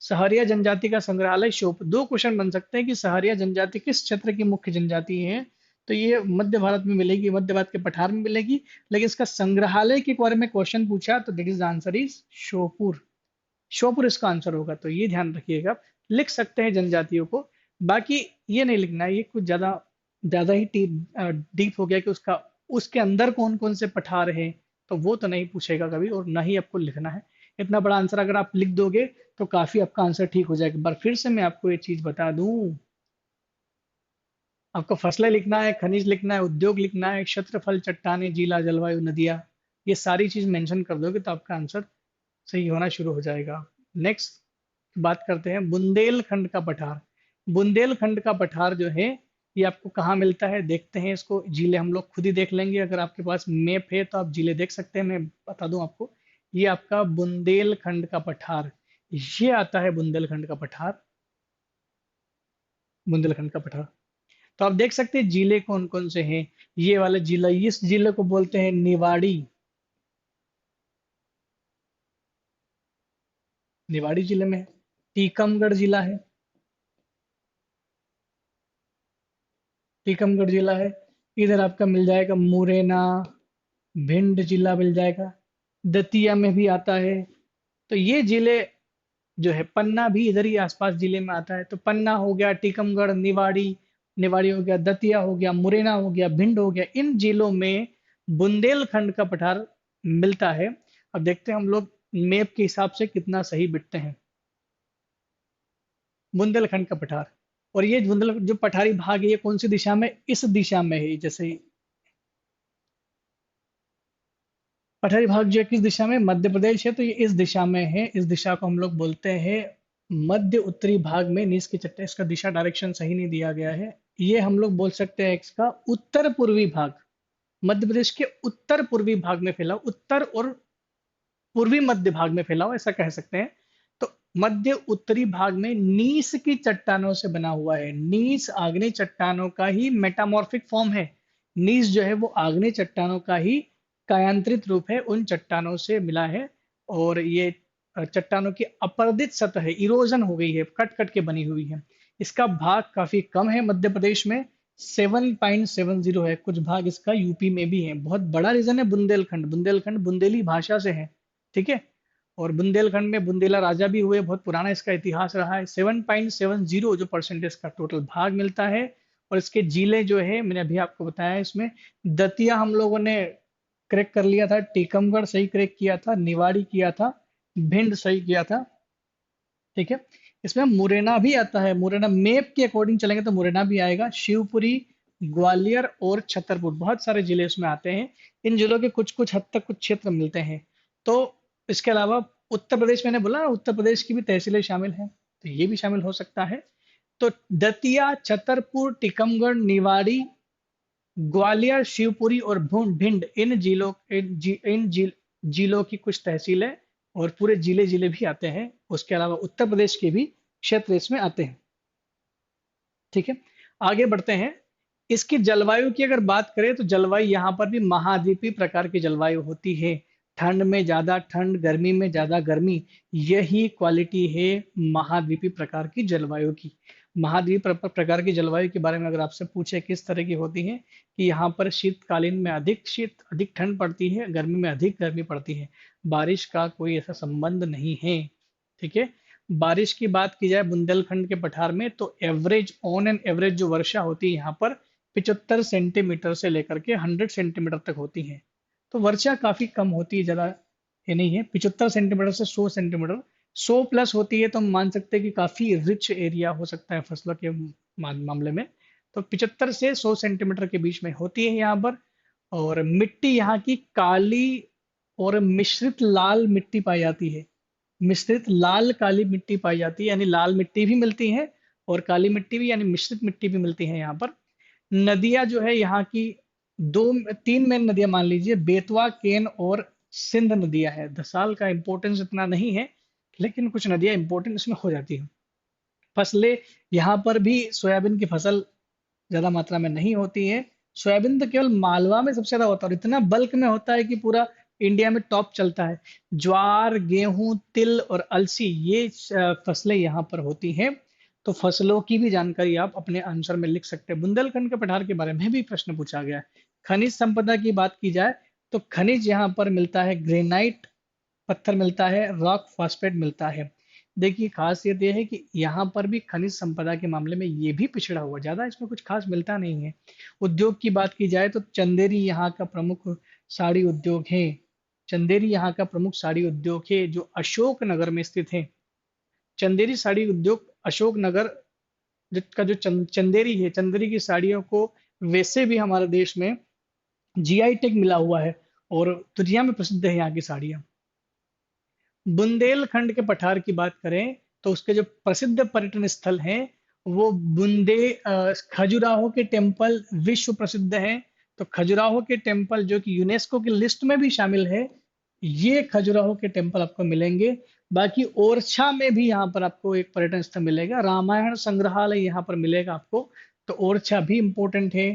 सहरिया जनजाति का संग्रहालय श्योपुर। दो क्वेश्चन बन सकते हैं कि सहरिया जनजाति किस क्षेत्र की मुख्य जनजाति है, तो ये मध्य भारत में मिलेगी, मध्य भारत के पठार में मिलेगी। लेकिन इसका संग्रहालय के बारे में क्वेश्चन पूछा तो that is answer is Sheopur. Sheopur इसका आंसर होगा, तो ये ध्यान रखिएगा। लिख सकते हैं जनजातियों को, बाकी ये नहीं लिखना है, ये कुछ ज्यादा ज्यादा ही डीप हो गया कि उसका, उसके अंदर कौन कौन से पठार हैं, तो वो तो नहीं पूछेगा कभी, और ना ही आपको लिखना है। इतना बड़ा आंसर अगर आप लिख दोगे तो काफी आपका आंसर ठीक हो जाएगा। एक बार फिर से मैं आपको ये चीज बता दूं, आपको फसलें लिखना है, खनिज लिखना है, उद्योग लिखना है, क्षेत्रफल, चट्टाने, जिला, जलवायु, नदियां, ये सारी चीज मेंशन कर दोगे तो आपका आंसर सही होना शुरू हो जाएगा। नेक्स्ट बात करते हैं बुंदेलखंड का पठार। बुंदेलखंड का पठार जो है, ये आपको कहाँ मिलता है, देखते हैं इसको। जिले हम लोग खुद ही देख लेंगे, अगर आपके पास मैप है तो आप जिले देख सकते हैं, मैं बता दूं आपको। ये आपका बुंदेलखंड का पठार, ये आता है बुंदेलखंड का पठार, बुंदेलखंड का पठार। तो आप देख सकते हैं जिले कौन कौन से हैं। ये वाला जिला, इस जिले को बोलते हैं निवाड़ी, निवाड़ी जिले में है। टीकमगढ़ जिला है, टीकमगढ़ जिला है। इधर आपका मिल जाएगा मुरैना, भिंड जिला मिल जाएगा, दतिया में भी आता है। तो ये जिले जो है, पन्ना भी इधर ही आसपास जिले में आता है। तो पन्ना हो गया, टीकमगढ़, निवाड़ी, निवाड़ी हो गया, दतिया हो गया, मुरैना हो गया, भिंड हो गया, इन जिलों में बुंदेलखंड का पठार मिलता है। अब देखते हैं हम लोग मैप के हिसाब से कितना सही बिटते हैं। बुंदेलखंड का पठार, और ये बुंदेल जो पठारी भाग है, ये कौन सी दिशा में, इस दिशा में है। जैसे पठारी भाग जो है किस दिशा में, मध्य प्रदेश है, तो ये इस दिशा में है। इस दिशा को हम लोग बोलते हैं मध्य उत्तरी भाग में। नीस की चट्टे, इसका दिशा डायरेक्शन सही नहीं दिया गया है। ये हम लोग बोल सकते हैं इसका उत्तर पूर्वी भाग, मध्य प्रदेश के उत्तर पूर्वी भाग में फैला, उत्तर और पूर्वी मध्य भाग में फैला हुआ, ऐसा कह सकते हैं। तो मध्य उत्तरी भाग में नीस की चट्टानों से बना हुआ है। नीस आग्नेय चट्टानों का ही मेटामॉर्फिक फॉर्म है। नीस जो है वो आग्नेय चट्टानों का ही कायांतरित रूप है, उन चट्टानों से मिला है। और ये चट्टानों की अपरदित सतह है, इरोजन हो गई है, कट कट के बनी हुई है। इसका भाग काफी कम है मध्य प्रदेश में, 7.70 है। कुछ भाग इसका यूपी में भी है। बहुत बड़ा रीजन है बुंदेलखंड, बुंदेलखंड बुंदेली भाषा से है, ठीक है। और बुंदेलखंड में बुंदेला राजा भी हुए, बहुत पुराना इसका इतिहास रहा है। 7.70 जो परसेंटेज का टोटल भाग मिलता है। और इसके जिले जो है, मैंने अभी आपको बताया, इसमें दतिया हम लोगों ने क्रैक कर लिया था, टीकमगढ़ सही क्रैक किया था, निवाड़ी किया था, भिंड सही किया था, ठीक है। इसमें मुरैना भी आता है, मुरैना मैप के अकॉर्डिंग चलेंगे तो मुरैना भी आएगा, शिवपुरी, ग्वालियर और छतरपुर, बहुत सारे जिले उसमें आते हैं। इन जिलों के कुछ कुछ हद तक कुछ क्षेत्र मिलते हैं। तो इसके अलावा उत्तर प्रदेश, मैंने बोला ना, उत्तर प्रदेश की भी तहसीलें शामिल हैं, तो ये भी शामिल हो सकता है। तो दतिया, छतरपुर, टीकमगढ़, निवाड़ी, ग्वालियर, शिवपुरी और भिंड, इन जिलों की कुछ तहसीलें और पूरे जिले जिले भी आते हैं। उसके अलावा उत्तर प्रदेश के भी क्षेत्र इसमें आते हैं। ठीक है, आगे बढ़ते हैं। इसकी जलवायु की अगर बात करें तो जलवायु यहाँ पर भी महाद्वीपीय प्रकार की जलवायु होती है। ठंड में ज्यादा ठंड, गर्मी में ज्यादा गर्मी, यही क्वालिटी है महाद्वीपीय प्रकार की जलवायु की। महाद्वीप प्रकार की जलवायु के बारे में अगर आपसे पूछे किस तरह की होती है, कि यहाँ पर शीतकालीन में अधिक ठंड पड़ती है, गर्मी में अधिक गर्मी पड़ती है। बारिश का कोई ऐसा संबंध नहीं है। ठीक है, बारिश की बात की जाए बुंदेलखंड के पठार में, तो एवरेज, ऑन एन एवरेज जो वर्षा होती है यहाँ पर 75 सेंटीमीटर से लेकर के 100 सेंटीमीटर तक होती है। तो वर्षा काफी कम होती है, ज्यादा ये नहीं है। 75 सेंटीमीटर से 100 सेंटीमीटर, 100 प्लस होती है तो हम मान सकते हैं कि काफी रिच एरिया हो सकता है फसलों के मामले में। तो 75 से 100 सेंटीमीटर के बीच में होती है यहाँ पर। और मिट्टी यहाँ की काली और मिश्रित लाल मिट्टी पाई जाती है। मिश्रित लाल काली मिट्टी पाई जाती है, यानी लाल मिट्टी भी मिलती है और काली मिट्टी भी, यानी मिश्रित मिट्टी भी मिलती है यहाँ पर। नदियां जो है यहाँ की, दो तीन मेन नदियां मान लीजिए, बेतवा, केन और सिंध नदियां है। दसाल का इंपॉर्टेंस इतना नहीं है, लेकिन कुछ नदियां इंपॉर्टेंट इसमें हो जाती है। फसलें यहाँ पर भी, सोयाबीन की फसल ज्यादा मात्रा में नहीं होती है। सोयाबीन तो केवल मालवा में सबसे ज्यादा होता है, और इतना बल्क में होता है कि पूरा इंडिया में टॉप चलता है। ज्वार, गेहूं, तिल और अलसी, ये फसलें यहाँ पर होती हैं। तो फसलों की भी जानकारी आप अपने आंसर में लिख सकते हैं। बुंदेलखंड के पठार के बारे में भी प्रश्न पूछा गया है। खनिज संपदा की बात की जाए तो खनिज यहाँ पर मिलता है, ग्रेनाइट पत्थर मिलता है, रॉक फॉस्फेट मिलता है। देखिए, खासियत यह है कि यहाँ पर भी खनिज संपदा के मामले में ये भी पिछड़ा हुआ, ज्यादा इसमें कुछ खास मिलता नहीं है। उद्योग की बात की जाए तो चंदेरी यहाँ का प्रमुख साड़ी उद्योग है। चंदेरी यहाँ का प्रमुख साड़ी उद्योग है जो अशोक नगर में स्थित है। चंदेरी साड़ी उद्योग अशोक नगर का जो चंदेरी है, चंदेरी की साड़ियों को वैसे भी हमारे देश में जीआई टैग मिला हुआ है और दुनिया में प्रसिद्ध है यहाँ की साड़ियाँ। बुंदेलखंड के पठार की बात करें तो उसके जो प्रसिद्ध पर्यटन स्थल हैं वो खजुराहो के टेम्पल विश्व प्रसिद्ध हैं। तो खजुराहो के टेम्पल जो कि यूनेस्को की लिस्ट में भी शामिल है, ये खजुराहो के टेम्पल आपको मिलेंगे। बाकी ओरछा में भी यहाँ पर आपको एक पर्यटन स्थल मिलेगा, रामायण संग्रहालय यहाँ पर मिलेगा आपको। तो ओरछा भी इम्पोर्टेंट है।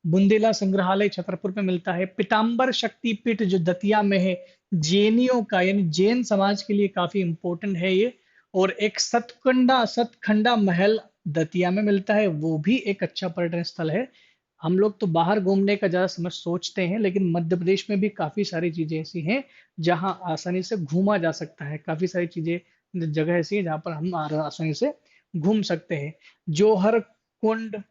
बुंदेला संग्रहालय छतरपुर में मिलता है। पीताम्बर शक्तिपीठ जो दतिया में है, जैनियों का, यानी जैन समाज के लिए काफी इंपॉर्टेंट है ये। और एक सतखंडा महल दतिया में मिलता है, वो भी एक अच्छा पर्यटन स्थल है। हम लोग तो बाहर घूमने का ज्यादा समझ सोचते हैं, लेकिन मध्य प्रदेश में भी काफी सारी चीजें ऐसी हैं जहां आसानी से घूमा जा सकता है। काफी सारी चीजें, जगह ऐसी है जहां पर हम आसानी से घूम सकते हैं। जौहर कुंड,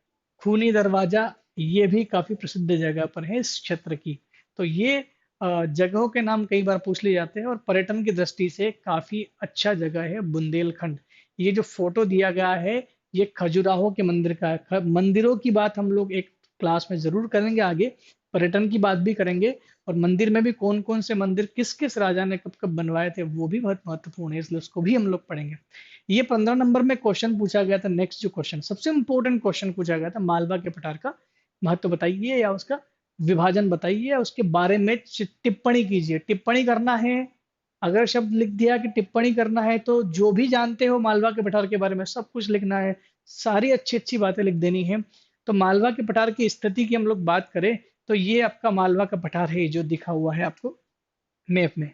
खूनी दरवाजा, ये भी काफी प्रसिद्ध जगह पर है इस क्षेत्र की। तो ये जगहों के नाम कई बार पूछ लिए जाते हैं और पर्यटन की दृष्टि से काफी अच्छा जगह है बुंदेलखंड। ये जो फोटो दिया गया है, ये खजुराहो के मंदिर का है। मंदिरों की बात हम लोग एक क्लास में जरूर करेंगे आगे, पर्यटन की बात भी करेंगे, और मंदिर में भी कौन कौन से मंदिर किस किस राजा ने कब कब बनवाए थे वो भी बहुत महत्वपूर्ण है, इसलिए उसको भी हम लोग पढ़ेंगे। ये 15 नंबर में क्वेश्चन पूछा गया था। नेक्स्ट जो क्वेश्चन, सबसे इंपॉर्टेंट क्वेश्चन पूछा गया था, मालवा के पठार का महत्व बताइए या उसका विभाजन बताइए या उसके बारे में टिप्पणी कीजिए। टिप्पणी करना है, अगर शब्द लिख दिया कि टिप्पणी करना है तो जो भी जानते हो मालवा के पठार के बारे में सब कुछ लिखना है, सारी अच्छी अच्छी बातें लिख देनी है। तो मालवा के पठार की स्थिति की हम लोग बात करें तो ये आपका मालवा का पठार है जो दिखा हुआ है आपको मैप में।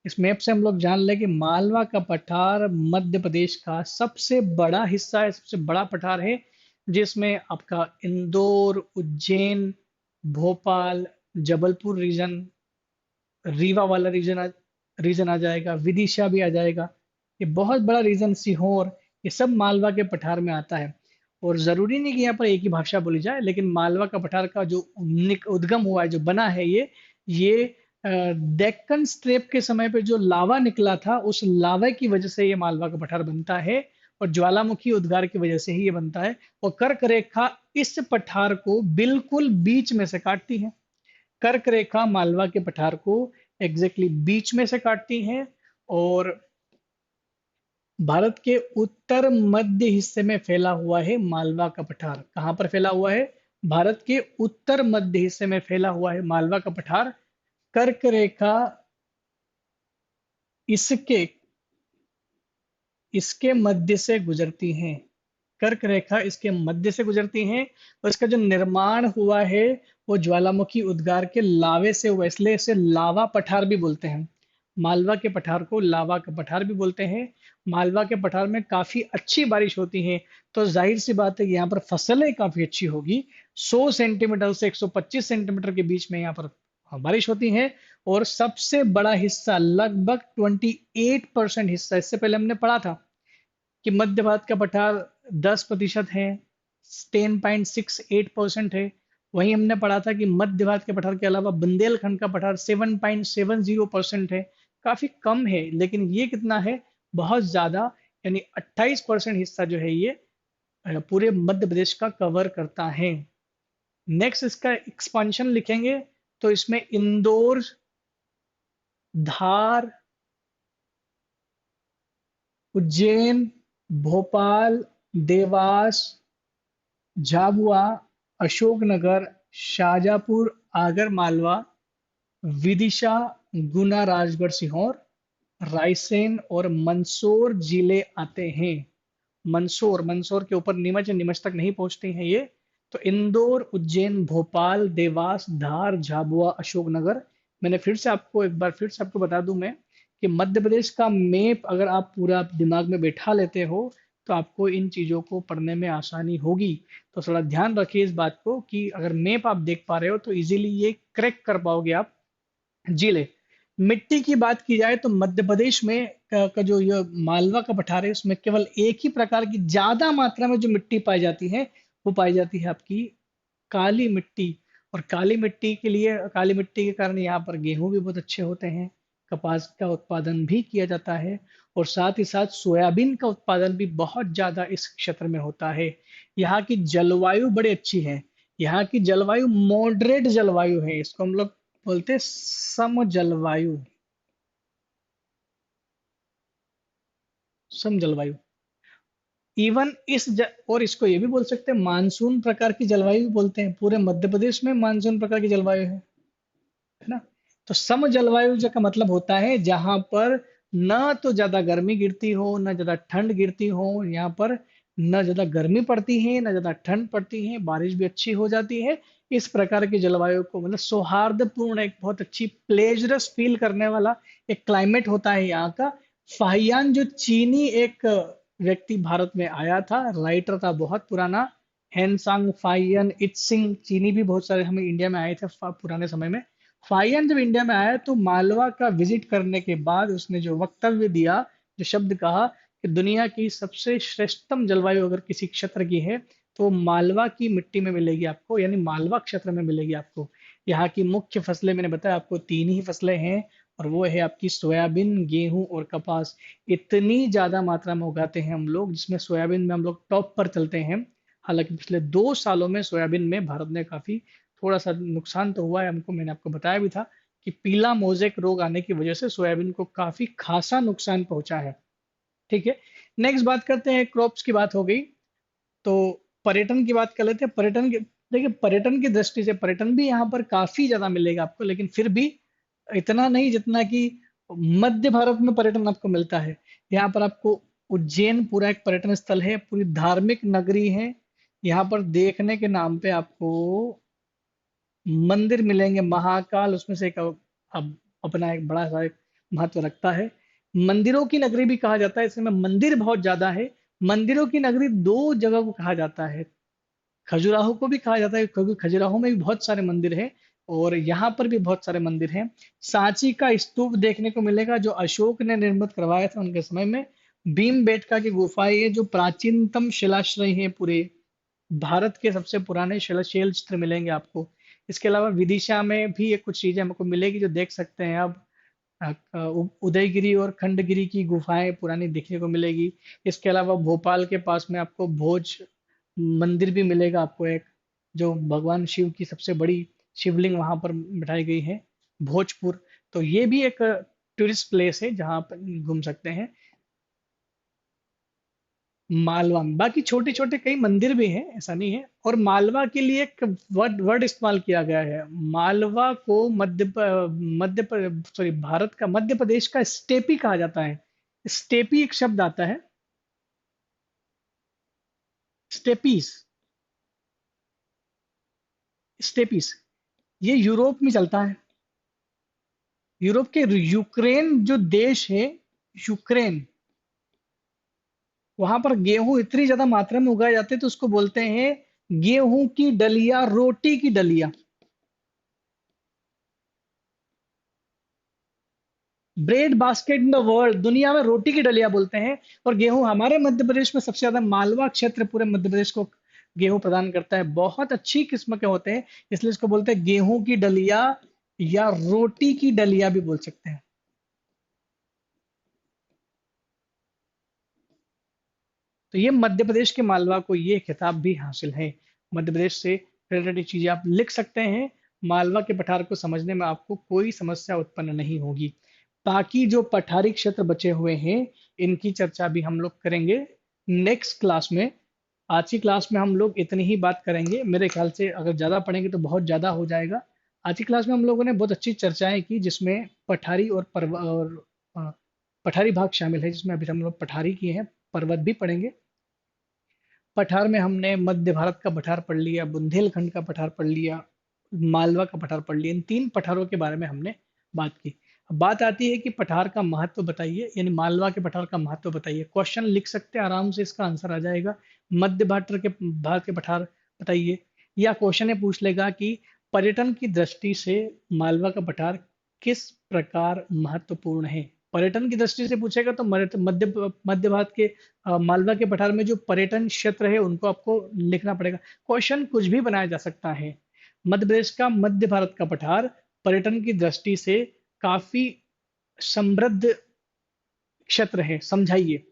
इस मैप से हम लोग जान लें कि मालवा का पठार मध्य प्रदेश का सबसे बड़ा हिस्सा है, सबसे बड़ा पठार है, जिसमें आपका इंदौर, उज्जैन, भोपाल, जबलपुर रीजन, रीवा वाला रीजन आ जाएगा, विदिशा भी आ जाएगा। ये बहुत बड़ा रीजन, सीहोर, ये सब मालवा के पठार में आता है। और जरूरी नहीं कि यहाँ पर एक ही भाषा बोली जाए, लेकिन मालवा का पठार का जो उद्गम हुआ है, जो बना है, ये डेक्कन स्ट्रेप के समय पे जो लावा निकला था, उस लावा की वजह से ये मालवा का पठार बनता है। और ज्वालामुखी उद्गार की वजह से ही ये बनता है। और कर्क रेखा इस पठार को बिल्कुल बीच में से काटती है। कर्क रेखा मालवा के पठार को एग्जैक्टली बीच में से काटती है। और भारत के उत्तर मध्य हिस्से में फैला हुआ है मालवा का पठार। कहाँ पर फैला हुआ है? भारत के उत्तर मध्य हिस्से में फैला हुआ है मालवा का पठार। कर्क रेखा इसके इसके मध्य से गुजरती हैं। कर्क रेखा इसके मध्य से गुजरती हैं। और इसका जो निर्माण हुआ है वो ज्वालामुखी उद्गार के लावे से हुआ, इसलिए इसे लावा पठार भी बोलते हैं। मालवा के पठार को लावा का पठार भी बोलते हैं। मालवा के पठार में काफी अच्छी बारिश होती है, तो जाहिर सी बात है कि यहाँ पर फसलें काफी अच्छी होगी। 100 सेंटीमीटर से 125 सेंटीमीटर के बीच में यहाँ पर बारिश होती है। और सबसे बड़ा हिस्सा लगभग 28% हिस्सा, इससे पहले हमने पढ़ा था कि मध्य भारत का पठार 10% है, 10.68% है। वहीं हमने पढ़ा था कि मध्य भारत के पठार के अलावा बुंदेलखंड का पठार 7.70% है। काफी कम है, लेकिन ये कितना है? बहुत ज्यादा, यानी 28% हिस्सा जो है ये पूरे मध्य प्रदेश का कवर करता है। नेक्स्ट इसका एक्सपांशन लिखेंगे तो इसमें इंदौर, धार, उज्जैन, भोपाल, देवास, झाबुआ, अशोकनगर, शाजापुर, आगर मालवा, विदिशा, गुना, राजगढ़, सीहोर, रायसेन और मंदसौर जिले आते हैं। मंदसौर, मंदसौर के ऊपर नीमच है, नीमच तक नहीं पहुंचते हैं ये। तो इंदौर, उज्जैन, भोपाल, देवास, धार, झाबुआ, अशोकनगर। मैंने फिर से आपको एक बार फिर से आपको बता दूं मैं कि मध्य प्रदेश का मैप अगर आप पूरा दिमाग में बैठा लेते हो तो आपको इन चीजों को पढ़ने में आसानी होगी। तो थोड़ा ध्यान रखिए इस बात को कि अगर मैप आप देख पा रहे हो तो इजीली ये क्रैक कर पाओगे आप जिले। मिट्टी की बात की जाए तो मध्य प्रदेश में का जो ये मालवा का पठार है उसमें केवल एक ही प्रकार की ज्यादा मात्रा में जो मिट्टी पाई जाती है वो पाई जाती है आपकी काली मिट्टी। और काली मिट्टी के लिए, काली मिट्टी के कारण यहाँ पर गेहूं भी बहुत अच्छे होते हैं, कपास का उत्पादन भी किया जाता है, और साथ ही साथ सोयाबीन का उत्पादन भी बहुत ज्यादा इस क्षेत्र में होता है। यहाँ की जलवायु बड़ी अच्छी है। यहाँ की जलवायु मॉडरेट जलवायु है, इसको हम लोग बोलते हैं सम जलवायु। सम जलवायु। इवन और इसको ये भी बोल सकते हैं मानसून प्रकार की जलवायु भी बोलते हैं। पूरे मध्य प्रदेश में मानसून प्रकार की जलवायु है ना। तो सम जलवायु का मतलब होता है जहां पर न तो ज्यादा गर्मी गिरती हो न ज्यादा ठंड गिरती हो। यहाँ पर न ज्यादा गर्मी पड़ती है न ज्यादा ठंड पड़ती है, बारिश भी अच्छी हो जाती है। इस प्रकार की जलवायु को मतलब सौहार्दपूर्ण, एक बहुत अच्छी प्लेजरस फील करने वाला एक क्लाइमेट होता है यहाँ का। फाहियान जो चीनी एक व्यक्ति भारत में आया था, राइटर था बहुत पुराना, हैंसांग फाहियान इत्सिंग चीनी भी बहुत सारे हमें इंडिया में आए थे पुराने समय में। फाहियान जब इंडिया में आया तो मालवा का विजिट करने के बाद उसने जो वक्तव्य दिया, जो शब्द कहा कि दुनिया की सबसे श्रेष्ठतम जलवायु अगर किसी क्षेत्र की है तो मालवा की मिट्टी में मिलेगी आपको, यानी मालवा क्षेत्र में मिलेगी आपको। यहाँ की मुख्य फसलें मैंने बताया आपको, तीन ही फसलें हैं, और वो है आपकी सोयाबीन, गेहूं और कपास। इतनी ज्यादा मात्रा में उगाते हैं हम लोग, जिसमें सोयाबीन में हम लोग टॉप पर चलते हैं। हालांकि पिछले 2 सालों में सोयाबीन में भारत ने काफी थोड़ा सा नुकसान तो हुआ है हमको, मैंने आपको बताया भी था कि पीला मोजेक रोग आने की वजह से सोयाबीन को काफी खासा नुकसान पहुंचा है। ठीक है, नेक्स्ट बात करते हैं, क्रॉप्स की बात हो गई तो पर्यटन की बात कर लेते हैं। पर्यटन की, देखिए पर्यटन की दृष्टि से पर्यटन भी यहाँ पर काफी ज्यादा मिलेगा आपको, लेकिन फिर भी इतना नहीं जितना कि मध्य भारत में पर्यटन आपको मिलता है। यहाँ पर आपको उज्जैन पूरा एक पर्यटन स्थल है, पूरी धार्मिक नगरी है। यहाँ पर देखने के नाम पे आपको मंदिर मिलेंगे, महाकाल उसमें से एक अब अपना एक बड़ा सा एक महत्व रखता है। मंदिरों की नगरी भी कहा जाता है, इसमें मंदिर बहुत ज्यादा है। मंदिरों की नगरी दो जगह को कहा जाता है, खजुराहो को भी कहा जाता है क्योंकि खजुराहो में भी बहुत सारे मंदिर हैं, और यहाँ पर भी बहुत सारे मंदिर हैं। सांची का स्तूप देखने को मिलेगा जो अशोक ने निर्मित करवाया था उनके समय में। भीमबेटका की गुफाएं ये जो प्राचीनतम शिलाश्रय हैं पूरे भारत के, सबसे पुराने शिलाशैल चित्र मिलेंगे आपको। इसके अलावा विदिशा में भी ये कुछ चीजें हमको मिलेगी जो देख सकते हैं आप। उदयगिरी और खंडगिरी की गुफाएं पुरानी देखने को मिलेगी। इसके अलावा भोपाल के पास में आपको भोज मंदिर भी मिलेगा आपको एक, जो भगवान शिव की सबसे बड़ी शिवलिंग वहां पर बिठाई गई है, भोजपुर। तो ये भी एक टूरिस्ट प्लेस है जहाँ पर घूम सकते हैं। मालवा में बाकी छोटे छोटे कई मंदिर भी हैं, ऐसा नहीं है। और मालवा के लिए एक वर्ड वर्ड इस्तेमाल किया गया है। मालवा को सॉरी, भारत का, मध्य प्रदेश का स्टेपी कहा जाता है। स्टेपी एक शब्द आता है, स्टेपीज, स्टेपीज। ये यूरोप में चलता है। यूरोप के यूक्रेन जो देश है, यूक्रेन, वहां पर गेहूं इतनी ज्यादा मात्रा में उगाए जाते हैं तो उसको बोलते हैं गेहूं की डलिया, रोटी की डलिया। Bread basket in the world, दुनिया में रोटी की डलिया बोलते हैं। और गेहूं हमारे मध्य प्रदेश में सबसे ज्यादा, मालवा क्षेत्र पूरे मध्य प्रदेश को गेहूं प्रदान करता है, बहुत अच्छी किस्म के होते हैं, इसलिए इसको बोलते हैं गेहूं की डलिया या रोटी की डलिया भी बोल सकते हैं। तो ये मध्य प्रदेश के मालवा को ये खिताब भी हासिल है। मध्य प्रदेश से रिलेटेड चीजें आप लिख सकते हैं। मालवा के पठार को समझने में आपको कोई समस्या उत्पन्न नहीं होगी। बाकी जो पठारी क्षेत्र बचे हुए हैं, इनकी चर्चा भी हम लोग करेंगे नेक्स्ट क्लास में। आज की क्लास में हम लोग इतनी ही बात करेंगे, मेरे ख्याल से अगर ज़्यादा पढ़ेंगे तो बहुत ज़्यादा हो जाएगा। आज की क्लास में हम लोगों ने बहुत अच्छी चर्चाएं की, जिसमें पठारी और पठारी भाग शामिल है, जिसमें अभी हम लोग पठारी किए हैं, पर्वत भी पढ़ेंगे। पठार में हमने मध्य भारत का पठार पढ़ लिया, बुंदेलखंड का पठार पढ़ लिया, मालवा का पठार पढ़ लिया। इन तीन पठारों के बारे में हमने बात की। अब बात आती है कि पठार का महत्व बताइए, यानी मालवा के पठार का महत्व बताइए। क्वेश्चन लिख सकते हैं, आराम से इसका आंसर आ जाएगा। मध्य भारत के पठार बताइए। या क्वेश्चन ये पूछ लेगा कि पर्यटन की दृष्टि से मालवा का पठार किस प्रकार महत्वपूर्ण है। पर्यटन की दृष्टि से पूछेगा तो मध्य भारत के मालवा के पठार में जो पर्यटन क्षेत्र है उनको आपको लिखना पड़ेगा। क्वेश्चन कुछ भी बनाया जा सकता है। मध्य प्रदेश का मध्य भारत का पठार पर्यटन की दृष्टि से काफी समृद्ध क्षेत्र है, समझाइए।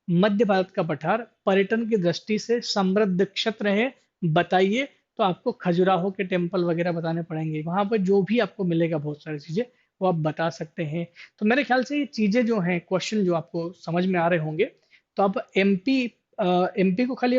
मध्य भारत का पठार पर्यटन की दृष्टि से समृद्ध क्षेत्र है, बताइए। तो आपको खजुराहो के टेम्पल वगैरह बताने पड़ेंगे, वहां पर जो भी आपको मिलेगा बहुत सारी चीजें वो आप बता सकते हैं। तो मेरे ख्याल से ये चीजें जो हैं, क्वेश्चन जो आपको समझ में आ रहे होंगे, तो आप एमपी को खाली